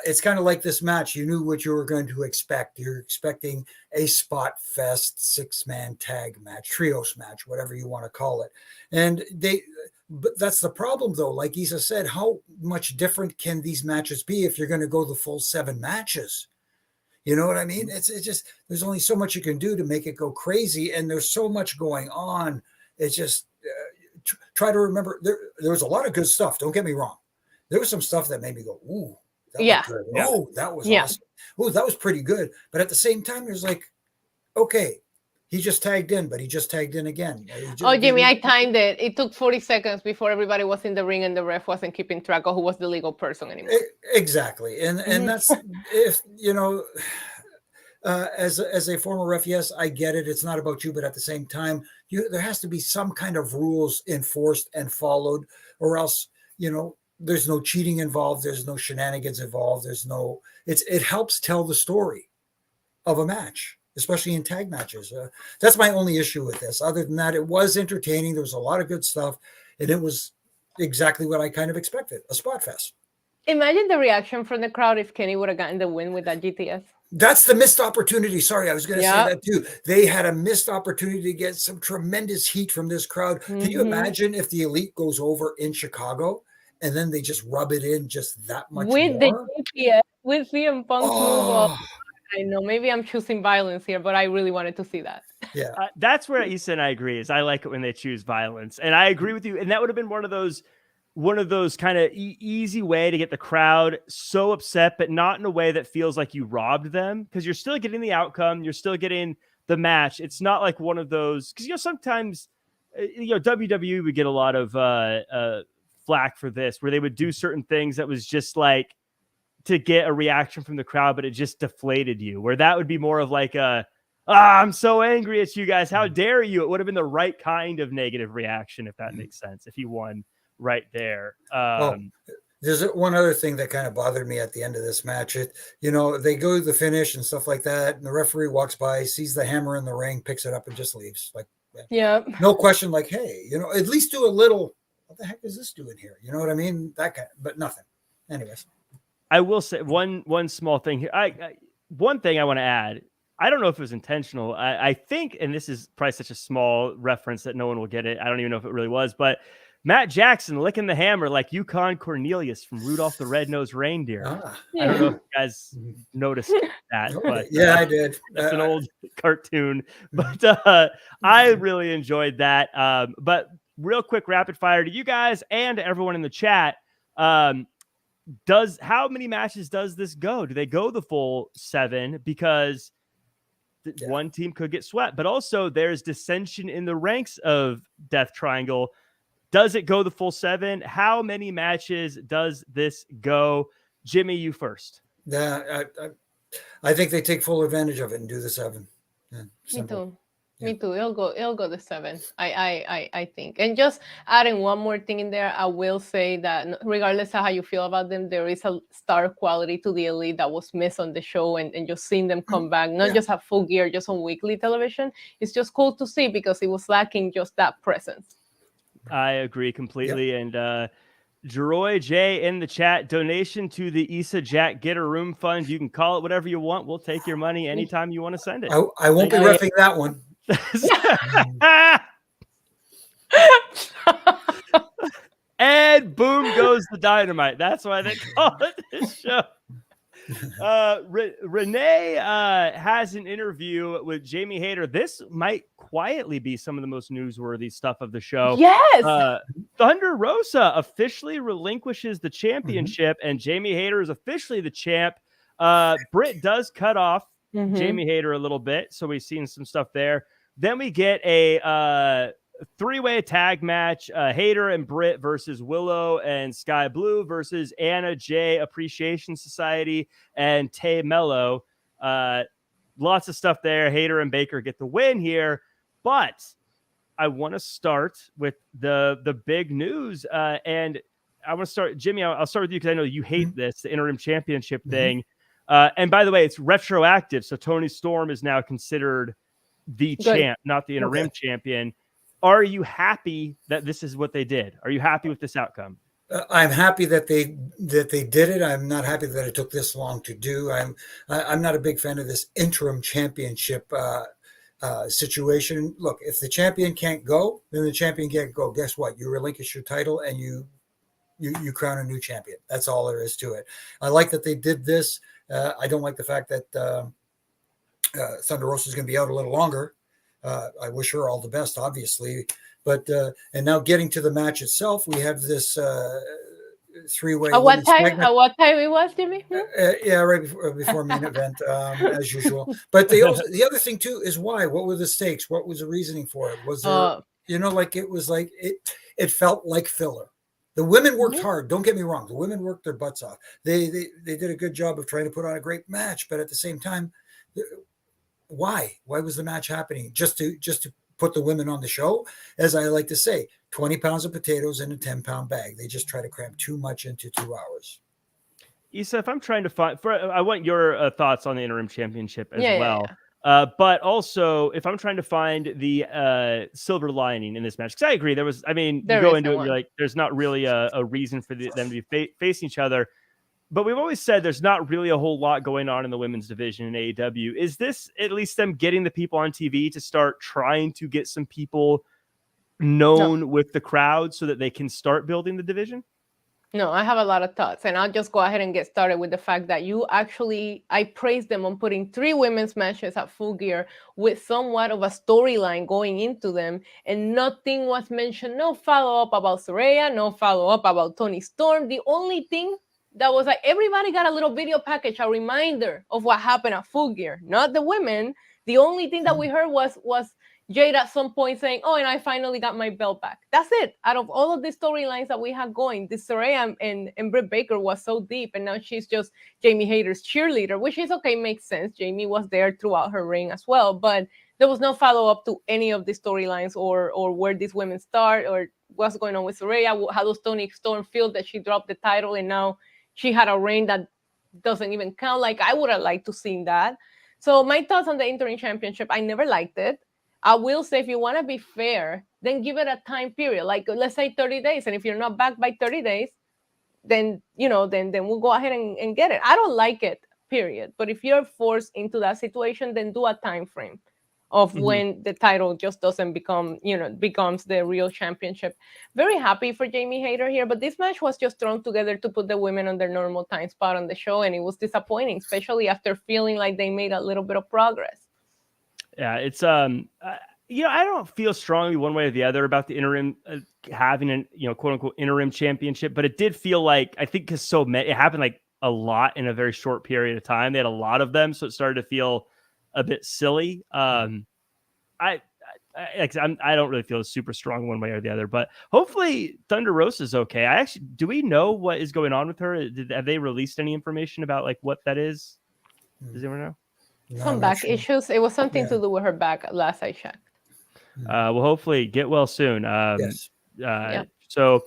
It's kind of like this match. You knew what you were going to expect. You're expecting a spot fest 6-man tag match, trios match, whatever you want to call it. But that's the problem, though. Like Issa said, how much different can these matches be if you're going to go the full 7 matches? You know what I mean? It's just, there's only so much you can do to make it go crazy. And there's so much going on. It's just, try to remember. There was a lot of good stuff. Don't get me wrong. There was some stuff that made me go, ooh, that was good. Yeah. Oh, that was awesome. Oh, that was pretty good. But at the same time, there's like, okay, he just tagged in, but he just tagged in again. Jimmy, I timed it. It took 40 seconds before everybody was in the ring and the ref wasn't keeping track of who was the legal person anymore. Exactly. And that's, if, as a former ref, yes, I get it. It's not about you, but at the same time, there has to be some kind of rules enforced and followed, or else, there's no cheating involved. There's no shenanigans involved. It helps tell the story of a match, especially in tag matches. That's my only issue with this. Other than that, it was entertaining. There was a lot of good stuff, and it was exactly what I kind of expected, a spot fest. Imagine the reaction from the crowd if Kenny would have gotten the win with that GTS. That's the missed opportunity. Sorry, I was going to say that too. They had a missed opportunity to get some tremendous heat from this crowd. Can you imagine if the Elite goes over in Chicago and then they just rub it in just that much with more? The GTS, with CM Punk's move off. I know, maybe I'm choosing violence here, but I really wanted to see that. Yeah, that's where Issa and I agree. Is I like it when they choose violence, and I agree with you. And that would have been one of those kind of easy way to get the crowd so upset, but not in a way that feels like you robbed them, because you're still getting the outcome, you're still getting the match. It's not like one of those, because sometimes WWE would get a lot of flack for this, where they would do certain things that was just like to get a reaction from the crowd, but it just deflated you, where that would be more of like I'm so angry at you guys, how dare you. It would have been the right kind of negative reaction, if that makes sense, if he won right there. There's one other thing that kind of bothered me at the end of this match. They go to the finish and stuff like that, and the referee walks by, sees the hammer in the ring, picks it up and just leaves. Like, no question, like, hey, at least do a little, what the heck is this doing here? You know what I mean? That kind, but nothing. Anyways, I will say one small thing here. One thing I want to add. I don't know if it was intentional. I think, and this is probably such a small reference that no one will get it. I don't even know if it really was, but Matt Jackson licking the hammer like Yukon Cornelius from Rudolph the Red-Nosed Reindeer. I don't know if you guys noticed that. But, I did. That's an old cartoon, but I really enjoyed that. But real quick, rapid fire to you guys and to everyone in the chat. How many matches does this go? Do they go the full 7? Because one team could get swept, but also there's dissension in the ranks of Death Triangle. Does it go the full 7? How many matches does this go? Jimmy, you first. Yeah, I think they take full advantage of it and do the 7. Yeah, me too. Me too. It'll go the 7. I think. And just adding one more thing in there, I will say that regardless of how you feel about them, there is a star quality to the Elite that was missed on the show, and just seeing them come back, not just have full gear, just on weekly television. It's just cool to see, because it was lacking just that presence. I agree completely. Yep. And Jeroy J in the chat, donation to the Issa Jack Get a Room Fund. You can call it whatever you want. We'll take your money anytime you want to send it. I won't be reffing that one. And boom goes the Dynamite. That's why they call it this show. Renee has an interview with Jamie Hayter. This might quietly be some of the most newsworthy stuff of the show. Yes. Thunder Rosa officially relinquishes the championship, and Jamie Hayter is officially the champ. Britt does cut off Jamie Hayter a little bit, so we've seen some stuff there. Then we get a 3-way tag match, Hayter and Britt versus Willow and Sky Blue versus Anna J Appreciation Society and Tay Mello. Lots of stuff there. Hayter and Baker get the win here, but I want to start with the big news. And I want to start, Jimmy, I'll start with you because I know you hate this, the interim championship thing. And by the way, it's retroactive. So Tony Storm is now considered the champ, not the interim champion. Are you happy that this is what they did? Are you happy with this outcome? I'm happy that they did it. I'm not happy that it took this long to do. I'm not a big fan of this interim championship situation. Look, if the champion can't go, then the champion can't go. Guess what? You relinquish your title and you crown a new champion. That's all there is to it. I like that they did this. I don't like the fact that Thunder Rosa is going to be out a little longer. I wish her all the best, obviously, But and now getting to the match itself, we have this three-way. At what time? At what time it was, Jimmy? Yeah, right before main event, as usual. But the other thing too is why? What were the stakes? What was the reasoning for it? Was there, it felt like filler. The women worked hard. Don't get me wrong. The women worked their butts off. They did a good job of trying to put on a great match. But at the same time, why? Why was the match happening? Just to put the women on the show? As I like to say, 20 pounds of potatoes in a 10-pound bag. They just try to cram too much into 2 hours. Issa, if I'm trying to find, I want your thoughts on the interim championship as well. Yeah. But also, if I'm trying to find the silver lining in this match, because I agree, you go into it, and you're like, there's not really a reason for them to be facing each other. But we've always said there's not really a whole lot going on in the women's division in AEW. Is this at least them getting the people on TV to start trying to get some people known with the crowd so that they can start building the division? No, I have a lot of thoughts, and I'll just go ahead and get started with the fact that I praised them on putting 3 women's matches at Full Gear with somewhat of a storyline going into them, and nothing was mentioned. No follow-up about Saraya, no follow-up about Toni Storm. The only thing that was like, everybody got a little video package, a reminder of what happened at Full Gear, not the women. The only thing that we heard was Jade at some point saying, "Oh, and I finally got my belt back." That's it. Out of all of the storylines that we had going, this Saraya and Britt Baker was so deep, and now she's just Jamie Hayter's cheerleader, which is okay, makes sense. Jamie was there throughout her reign as well, but there was no follow-up to any of the storylines or where these women start or what's going on with Saraya. How does Toni Storm feel that she dropped the title and now she had a reign that doesn't even count? Like, I would have liked to see that. So my thoughts on the interim championship, I never liked it. I will say, if you want to be fair, then give it a time period. Like, let's say 30 days. And if you're not back by 30 days, then we'll go ahead and get it. I don't like it, period. But if you're forced into that situation, then do a time frame of when the title just doesn't becomes the real championship. Very happy for Jamie Hayter here, but this match was just thrown together to put the women on their normal time spot on the show, and it was disappointing, especially after feeling like they made a little bit of progress. Yeah, it's I don't feel strongly one way or the other about the interim having an quote unquote interim championship, but it did feel like, I think because it happened like a lot in a very short period of time. They had a lot of them, so it started to feel a bit silly. I don't really feel super strong one way or the other, but hopefully Thunder Rosa's okay. Do we know what is going on with her? Have they released any information about like what that is? Does anyone know? Some back issues. It was something to do with her back last I checked. Well, hopefully get well soon. Yes. So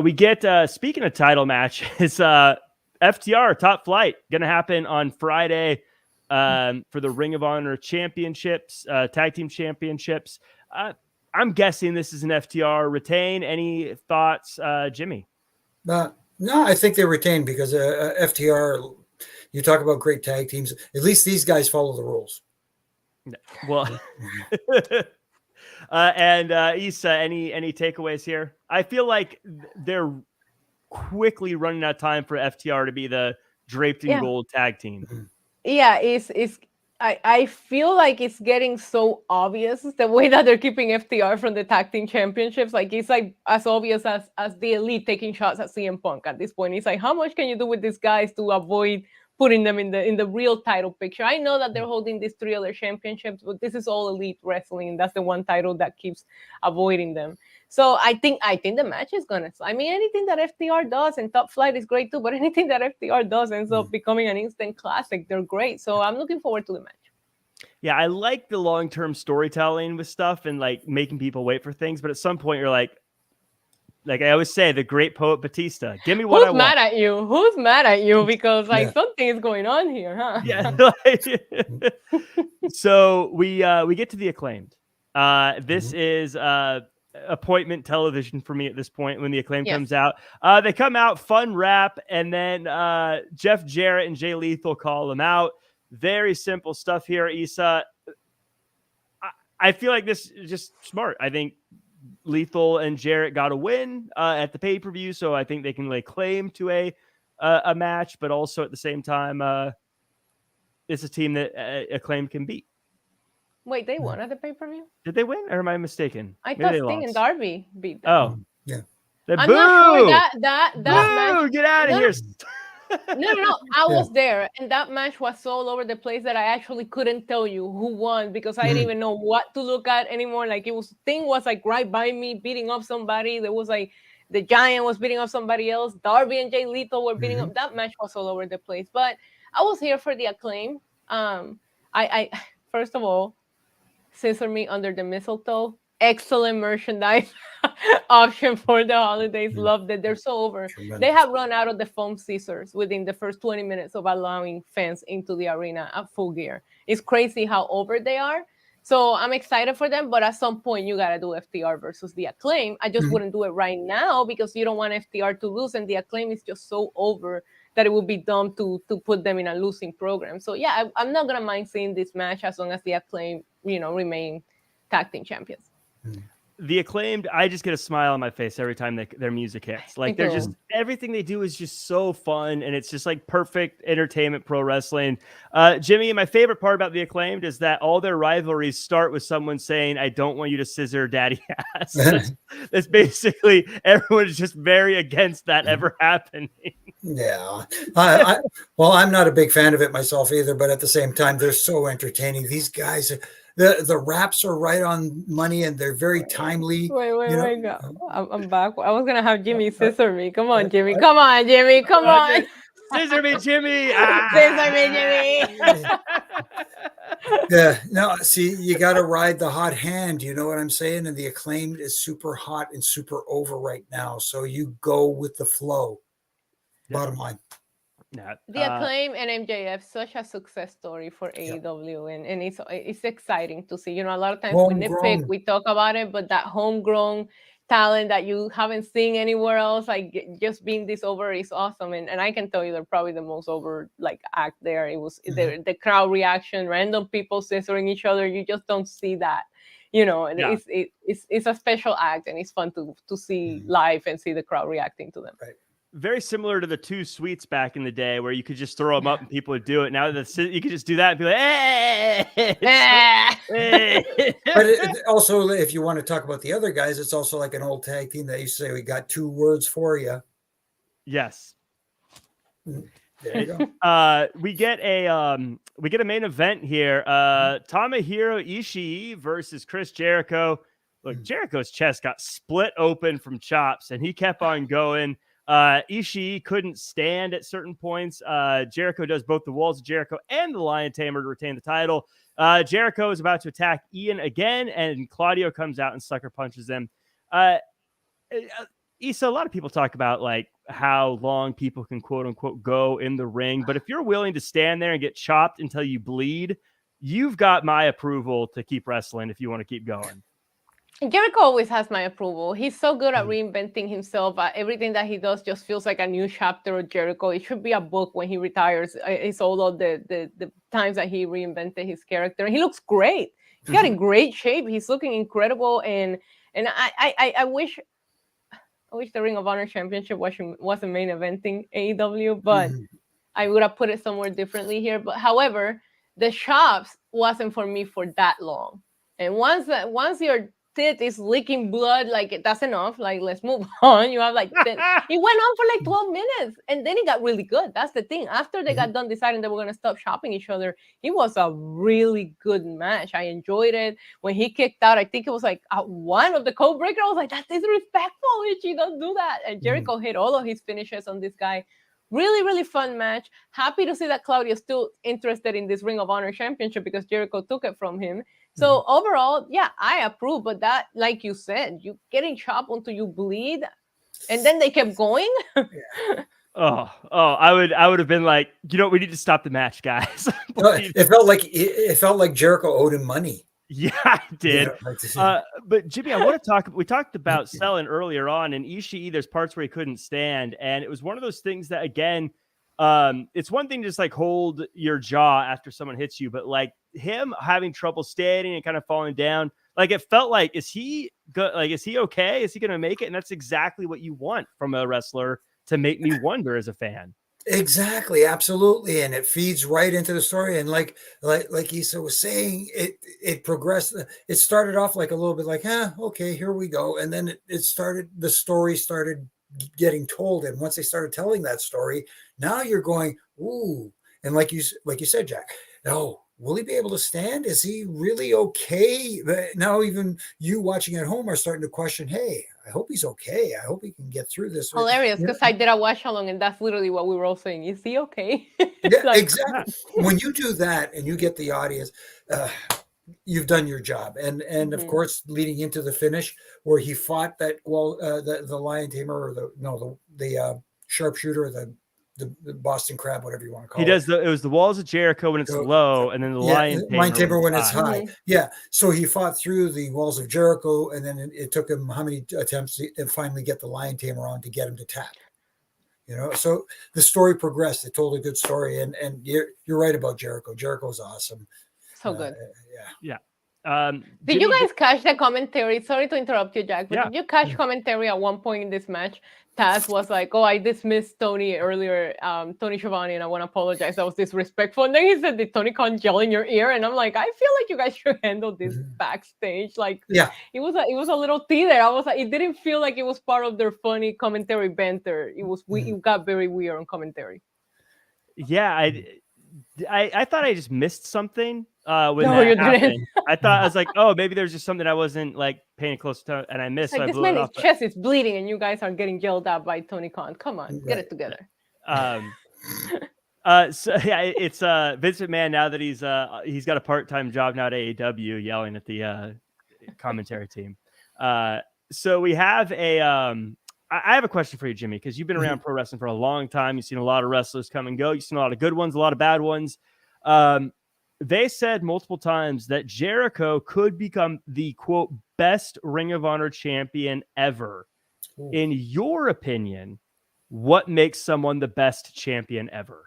we get, speaking of title matches, FTR Top Flight going to happen on Friday for the Ring of Honor championships, tag team championships. I'm guessing this is an FTR retain. Any thoughts, Jimmy? No, I think they retain because FTR, you talk about great tag teams. At least these guys follow the rules. Well, and Issa, any takeaways here? I feel like they're quickly running out of time for FTR to be the draped in gold tag team. Yeah, I feel like it's getting so obvious the way that they're keeping FTR from the tag team championships. Like, it's like as obvious as the Elite taking shots at CM Punk at this point. It's like, how much can you do with these guys to avoid putting them in the real title picture? I know that they're holding these 3 other championships, but this is all Elite wrestling. That's the one title that keeps avoiding them. So I think the match is gonna. I mean, anything that FTR does and Top Flight is great too, but anything that FTR does ends up becoming an instant classic. They're great. So I'm looking forward to the match. Yeah, I like the long-term storytelling with stuff and like making people wait for things, but at some point you're like I always say, the great poet Batista, give me what I want. Who's mad at you? Because something is going on here, huh? Yeah. So we get to the Acclaimed. This is appointment television for me at this point when the Acclaimed comes out. They come out, fun rap, and then Jeff Jarrett and Jay Lethal call them out. Very simple stuff here, Issa. I feel like this is just smart. I think Lethal and Jarrett got a win at the pay-per-view, so I think they can lay claim to a match, but also at the same time, it's a team that Acclaim can beat. Wait, they won at the pay-per-view? Did they win, or am I mistaken? I Maybe thought they Sting and lost. Darby beat them. Oh, Yeah. I'm not sure that Boo! match. Get out of here! No. I was there, and that match was so all over the place that I actually couldn't tell you who won because I didn't even know what to look at anymore. Like Sting was like right by me beating up somebody. There was like the Giant was beating up somebody else. Darby and Jay Lethal were beating up. That match was all over the place. But I was here for the Acclaim. I first of all, Scissor Me Under the Mistletoe. Excellent merchandise option for the holidays. Loved it. They're so over. Tremendous. They have run out of the foam scissors within the first 20 minutes of allowing fans into the arena at Full Gear. It's crazy how over they are. So I'm excited for them, but at some point you gotta do FTR versus the Acclaim. I just wouldn't do it right now because you don't want FTR to lose, and the Acclaim is just so over that it would be dumb to put them in a losing program. So yeah, I'm not gonna mind seeing this match as long as the Acclaim, remain tag team champions. The Acclaimed, I just get a smile on my face every time their music hits. Like they're just, everything they do is just so fun, and it's just like perfect entertainment pro wrestling. Jimmy, my favorite part about the Acclaimed is that all their rivalries start with someone saying, "I don't want you to scissor daddy ass." That's basically, everyone is just very against that ever happening. Yeah. Well, I'm not a big fan of it myself either, but at the same time, they're so entertaining. These guys, the raps are right on money, and they're very timely. Wait. I'm back. I was going to have Jimmy scissor me. Come on, Jimmy. Come on, Jimmy. Come on. Scissor me, Jimmy. Scissor me, Jimmy. Yeah. No, see, you got to ride the hot hand. You know what I'm saying? And the Acclaimed is super hot and super over right now. So you go with the flow. Bottom line. The Acclaim and MJF, such a success story for AEW, and it's exciting to see. A lot of times we nitpick, we talk about it, but that homegrown talent that you haven't seen anywhere else, like just being this over, is awesome. And I can tell you they're probably the most over act there. It was the crowd reaction, random people scissoring each other. You just don't see that. It's a special act, and it's fun to see live and see the crowd reacting to them. Right. Very similar to the two sweets back in the day where you could just throw them up and people would do it. Now that you could just do that and be like, hey. But also, if you want to talk about the other guys, it's also like an old tag team that used to say, "We got 2 words for you." Yes. There you go. We get a main event here. Tomohiro Ishii versus Chris Jericho. Look, Jericho's chest got split open from chops, and he kept on going. Ishii couldn't stand at certain points. Jericho does both the Walls of Jericho and the Lion Tamer to retain the title. Jericho is about to attack Ian again, and Claudio comes out and sucker punches him. Issa, a lot of people talk about like how long people can quote unquote go in the ring, but if you're willing to stand there and get chopped until you bleed, you've got my approval to keep wrestling if you want to keep going. Jericho always has my approval. He's so good at reinventing himself. Everything that he does just feels like a new chapter of Jericho. It should be a book when he retires. It's all of the times that he reinvented his character. And he looks great. He's got in great shape. He's looking incredible. And I wish the Ring of Honor Championship wasn't main eventing AEW, but I would have put it somewhere differently here. But however, the chops wasn't for me for that long. And once your tit is leaking blood, like that's enough. Like, let's move on. You have it went on for like 12 minutes, and then it got really good. That's the thing. After they got done deciding they were gonna stop chopping each other, it was a really good match. I enjoyed it. When he kicked out, I think it was like one of the code breaker. I was like, that's disrespectful. Ichi, don't do that. And Jericho hit all of his finishes on this guy. Really, really fun match. Happy to see that Claudio's still interested in this Ring of Honor Championship because Jericho took it from him. So overall, yeah, I approve. But that, like you said, you getting chopped until you bleed, and then they kept going. I would have been like, we need to stop the match, guys. It felt like Jericho owed him money. Yeah, I did. But Jimmy, I want to talk. We talked about selling earlier on, and Ishii, there's parts where he couldn't stand, and it was one of those things that, again, it's one thing to just like hold your jaw after someone hits you, but like him having trouble standing and kind of falling down, like it felt like, is he good? Like, is he okay? Is he going to make it? And that's exactly what you want from a wrestler, to make me wonder as a fan. Exactly, absolutely, and it feeds right into the story. And like Issa was saying, it progressed. It started off like a little bit like, okay, here we go, and then the story started getting told. And once they started telling that story, now you're going, ooh, and like you said, Jack, oh, will he be able to stand? Is he really okay? Now even you watching at home are starting to question, hey, I hope he's okay. I hope he can get through this. Hilarious, because I did a watch along, and that's literally what we were all saying. Is he okay? Yeah, Like, exactly. When you do that and you get the audience, uh, you've done your job. And of course, leading into the finish where he fought that the lion tamer or the sharpshooter, the Boston Crab, whatever you want to call He it. does it was the Walls of Jericho when it's low, and then the lion tamer when it's high. Yeah, so he fought through the Walls of Jericho, and then it took him how many attempts to finally get the lion tamer on to get him to tap. So the story progressed. It told a good story, and you're right about Jericho. Jericho's awesome. so good. Yeah. Did you guys catch the commentary? Sorry to interrupt you, Jack, but Yeah. did you catch commentary at one point in this match? Taz was like, "Oh, I dismissed Tony earlier, Tony Schiavone, and I want to apologize. That was disrespectful." And then he said, "Did Tony Khan yell in your ear?" And I'm like, "I feel like you guys should handle this backstage." Like, it was a little tea there. I was like, it didn't feel like it was part of their funny commentary banter. It got very weird on commentary. Yeah, I thought I just missed something when No, you that happened. didn't. I thought I was like, oh, maybe there's just something I wasn't like paying close to, and I missed. Like, so I this blew it man's off. chest is bleeding, and you guys are getting yelled at by Tony Khan. Come on, get it together. So yeah, it's Vince McMahon now that he's got a part-time job now at AEW, yelling at the commentary team. So we have I have a question for you, Jimmy, because you've been around pro wrestling for a long time. You've seen a lot of wrestlers come and go. You've seen a lot of good ones, a lot of bad ones. They said multiple times that Jericho could become the, quote, best Ring of Honor champion ever. Ooh. In your opinion, what makes someone the best champion ever?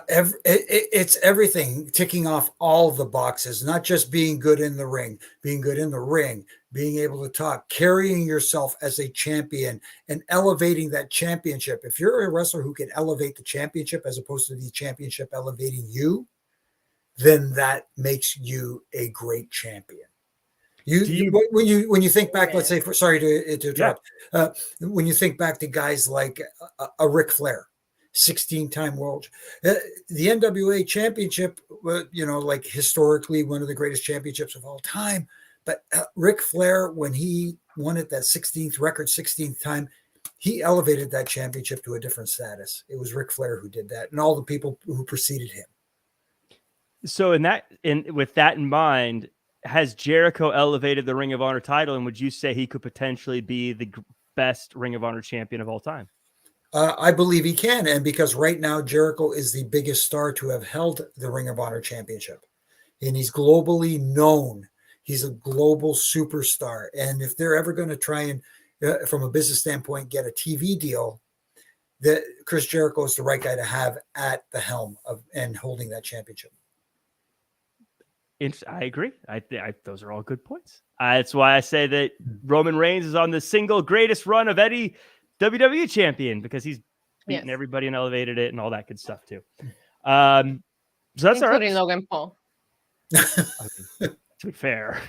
It's everything, ticking off all the boxes, not just being good in the ring, being able to talk, carrying yourself as a champion and elevating that championship. If you're a wrestler who can elevate the championship as opposed to the championship elevating you, then that makes you a great champion. When you think back, let's say, sorry to interrupt, when you think back to guys like a Ric Flair, 16-time world, the NWA championship, like historically one of the greatest championships of all time. But Ric Flair, when he won it that 16th time, he elevated that championship to a different status. It was Ric Flair who did that, and all the people who preceded him. So with that in mind, has Jericho elevated the Ring of Honor title, and would you say he could potentially be the best Ring of Honor champion of all time? I believe he can, and because right now Jericho is the biggest star to have held the Ring of Honor championship, and he's globally known. He's a global superstar, and if they're ever going to try and, from a business standpoint, get a TV deal, that Chris Jericho is the right guy to have at the helm of and holding that championship. I agree. Those are all good points. That's why I say that Roman Reigns is on the single greatest run of any WWE champion, because he's beaten everybody and elevated it and all that good stuff too. So that's including Logan Paul. To be fair,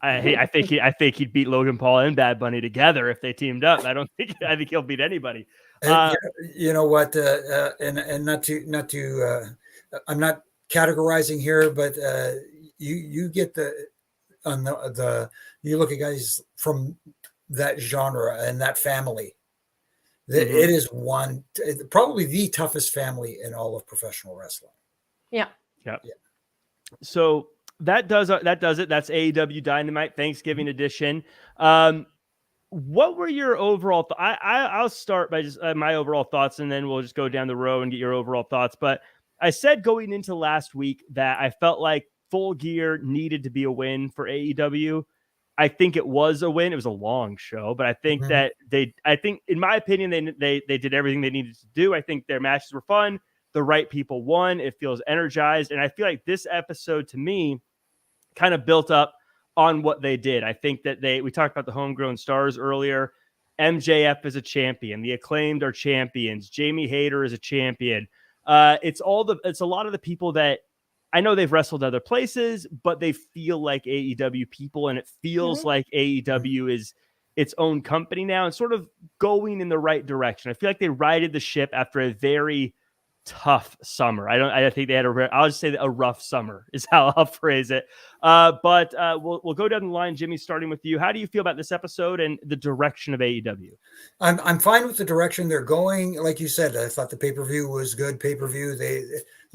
I think he'd beat Logan Paul and Bad Bunny together if they teamed up. I think he'll beat anybody. You know what? And not to I'm not categorizing here, but you get you look at guys from that genre and that family. It is probably the toughest family in all of professional wrestling. Yeah. So that does it. That's AEW Dynamite Thanksgiving edition. What were your overall? I'll start by just my overall thoughts, and then we'll just go down the row and get your overall thoughts. But I said going into last week that I felt like Full Gear needed to be a win for AEW. I think it was a win. It was a long show, but I think that in my opinion, they did everything they needed to do. I think their matches were fun. The right people won. It feels energized. And I feel like this episode to me kind of built up on what they did. I think that we talked about the homegrown stars earlier. MJF is a champion. The Acclaimed are champions. Jamie Hayter is a champion. It's a lot of the people that I know they've wrestled other places, but they feel like AEW people, and it feels like AEW is its own company now and sort of going in the right direction. I feel like they righted the ship after a very tough summer. I think they had I'll just say a rough summer is how I'll phrase it. But we'll go down the line, Jimmy, starting with you. How do you feel about this episode and the direction of AEW? I'm fine with the direction they're going. Like you said, I thought the pay-per-view was good pay-per-view. They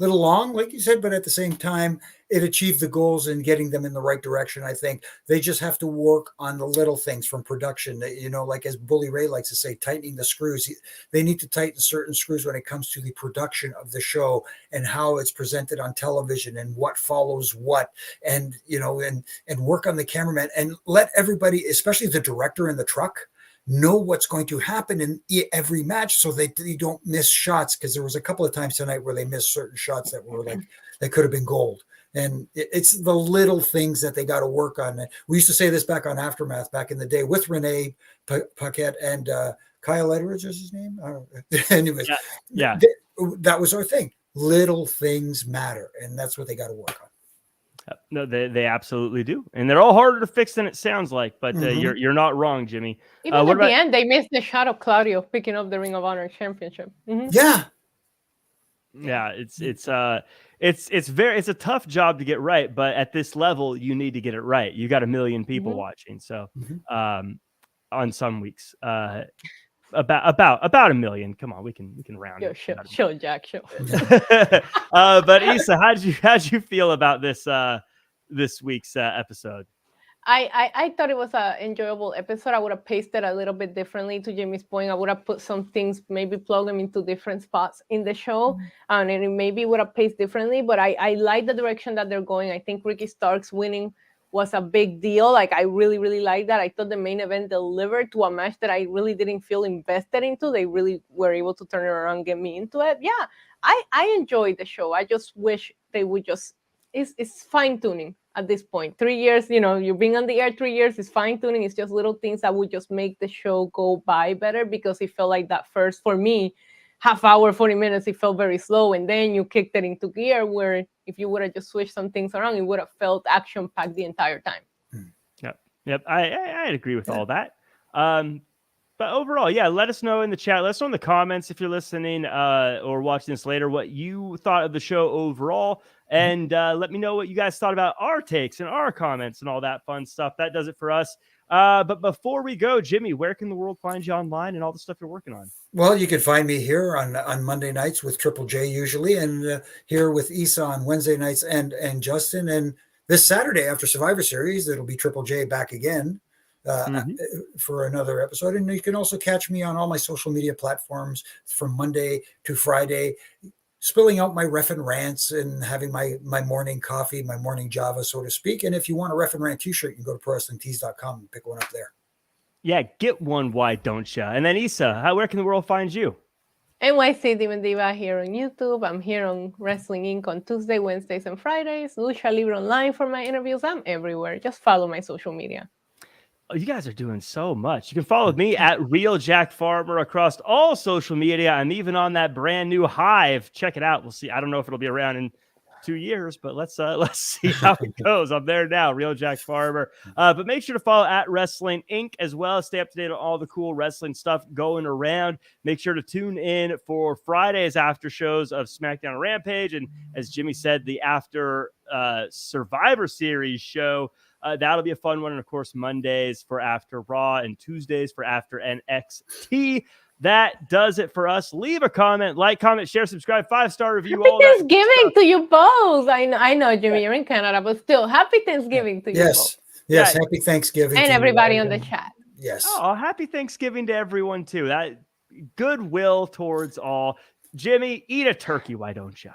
a little long, like you said, but at the same time, it achieved the goals in getting them in the right direction. I think they just have to work on the little things from production. Like as Bully Ray likes to say, tightening the screws. They need to tighten certain screws when it comes to the production of the show and how it's presented on television and what follows what, and work on the cameraman and let everybody, especially the director in the truck, know what's going to happen in every match so they don't miss shots, because there was a couple of times tonight where they missed certain shots that were like that could have been gold. And it's the little things that they got to work on. We used to say this back on Aftermath back in the day with Renee Paquette and Kyle Edwards is his name. Anyways, yeah. That was our thing. Little things matter, and that's what they got to work on. No, they absolutely do, and they're all harder to fix than it sounds like. But you're not wrong, Jimmy. Even at the end, they missed the shot of Claudio picking up the Ring of Honor championship. Yeah, it's a tough job to get right, but at this level, you need to get it right. You got 1 million people watching, so on some weeks, about 1 million. Come on, we can round it. Show Jack, show. But Issa, how'd you feel about this week's episode? I thought it was an enjoyable episode. I would have paced it a little bit differently. To Jimmy's point, I would have put some things, maybe plug them into different spots in the show, and it maybe would have paced differently. But I like the direction that they're going. I think Ricky Starks winning was a big deal. Like, I really, really like that. I thought the main event delivered to a match that I really didn't feel invested into. They really were able to turn it around and get me into it. Yeah, I enjoyed the show. I just wish they would it's fine-tuning at this point. 3 years, you've been on the air 3 years, it's fine-tuning. It's just little things that would just make the show go by better, because it felt like that first, for me, half hour, 40 minutes, it felt very slow. And then you kicked it into gear where if you would have just switched some things around, it would have felt action-packed the entire time. Yep. I'd agree with all that. But overall, let us know in the chat. Let us know in the comments if you're listening or watching this later what you thought of the show overall. And let me know what you guys thought about our takes and our comments and all that fun stuff. That does it for us. But before we go, Jimmy, where can the world find you online and all the stuff you're working on? Well, you can find me here on Monday nights with Triple J usually, and here with Issa on Wednesday nights and Justin. And this Saturday after Survivor Series, it'll be Triple J back again for another episode. And you can also catch me on all my social media platforms from Monday to Friday, spilling out my ref and rants and having my morning coffee, my morning Java, so to speak. And if you want a ref and rant t-shirt, you can go to ProWrestlingTees.com and pick one up there. Yeah, get one, why don't you? And then Issa, where can the world find you? NYC Demon Diva here on YouTube. I'm here on Wrestling Inc. on Tuesday, Wednesdays, and Fridays. Lucha Libre Online for my interviews. I'm everywhere. Just follow my social media. Oh, you guys are doing so much. You can follow me at Real Jack Farmer across all social media. I'm even on that brand new Hive. Check it out. We'll see. I don't know if it'll be around in 2 years, but let's see how it goes. I'm there now, Real Jack Farmer. But make sure to follow at Wrestling Inc. as well. Stay up to date on all the cool wrestling stuff going around. Make sure to tune in for Friday's after shows of SmackDown Rampage. And as Jimmy said, the after Survivor Series show. That'll be a fun one. And of course, Mondays for After Raw and Tuesdays for After NXT. That does it for us. Leave a comment, comment, share, subscribe, 5-star review. Happy Thanksgiving to you both. I know, Jimmy, you're in Canada, but still, happy Thanksgiving to you both. Yes, happy Thanksgiving. And everybody on the chat. Yes. Oh, happy Thanksgiving to everyone, too. That goodwill towards all. Jimmy, eat a turkey, why don't you?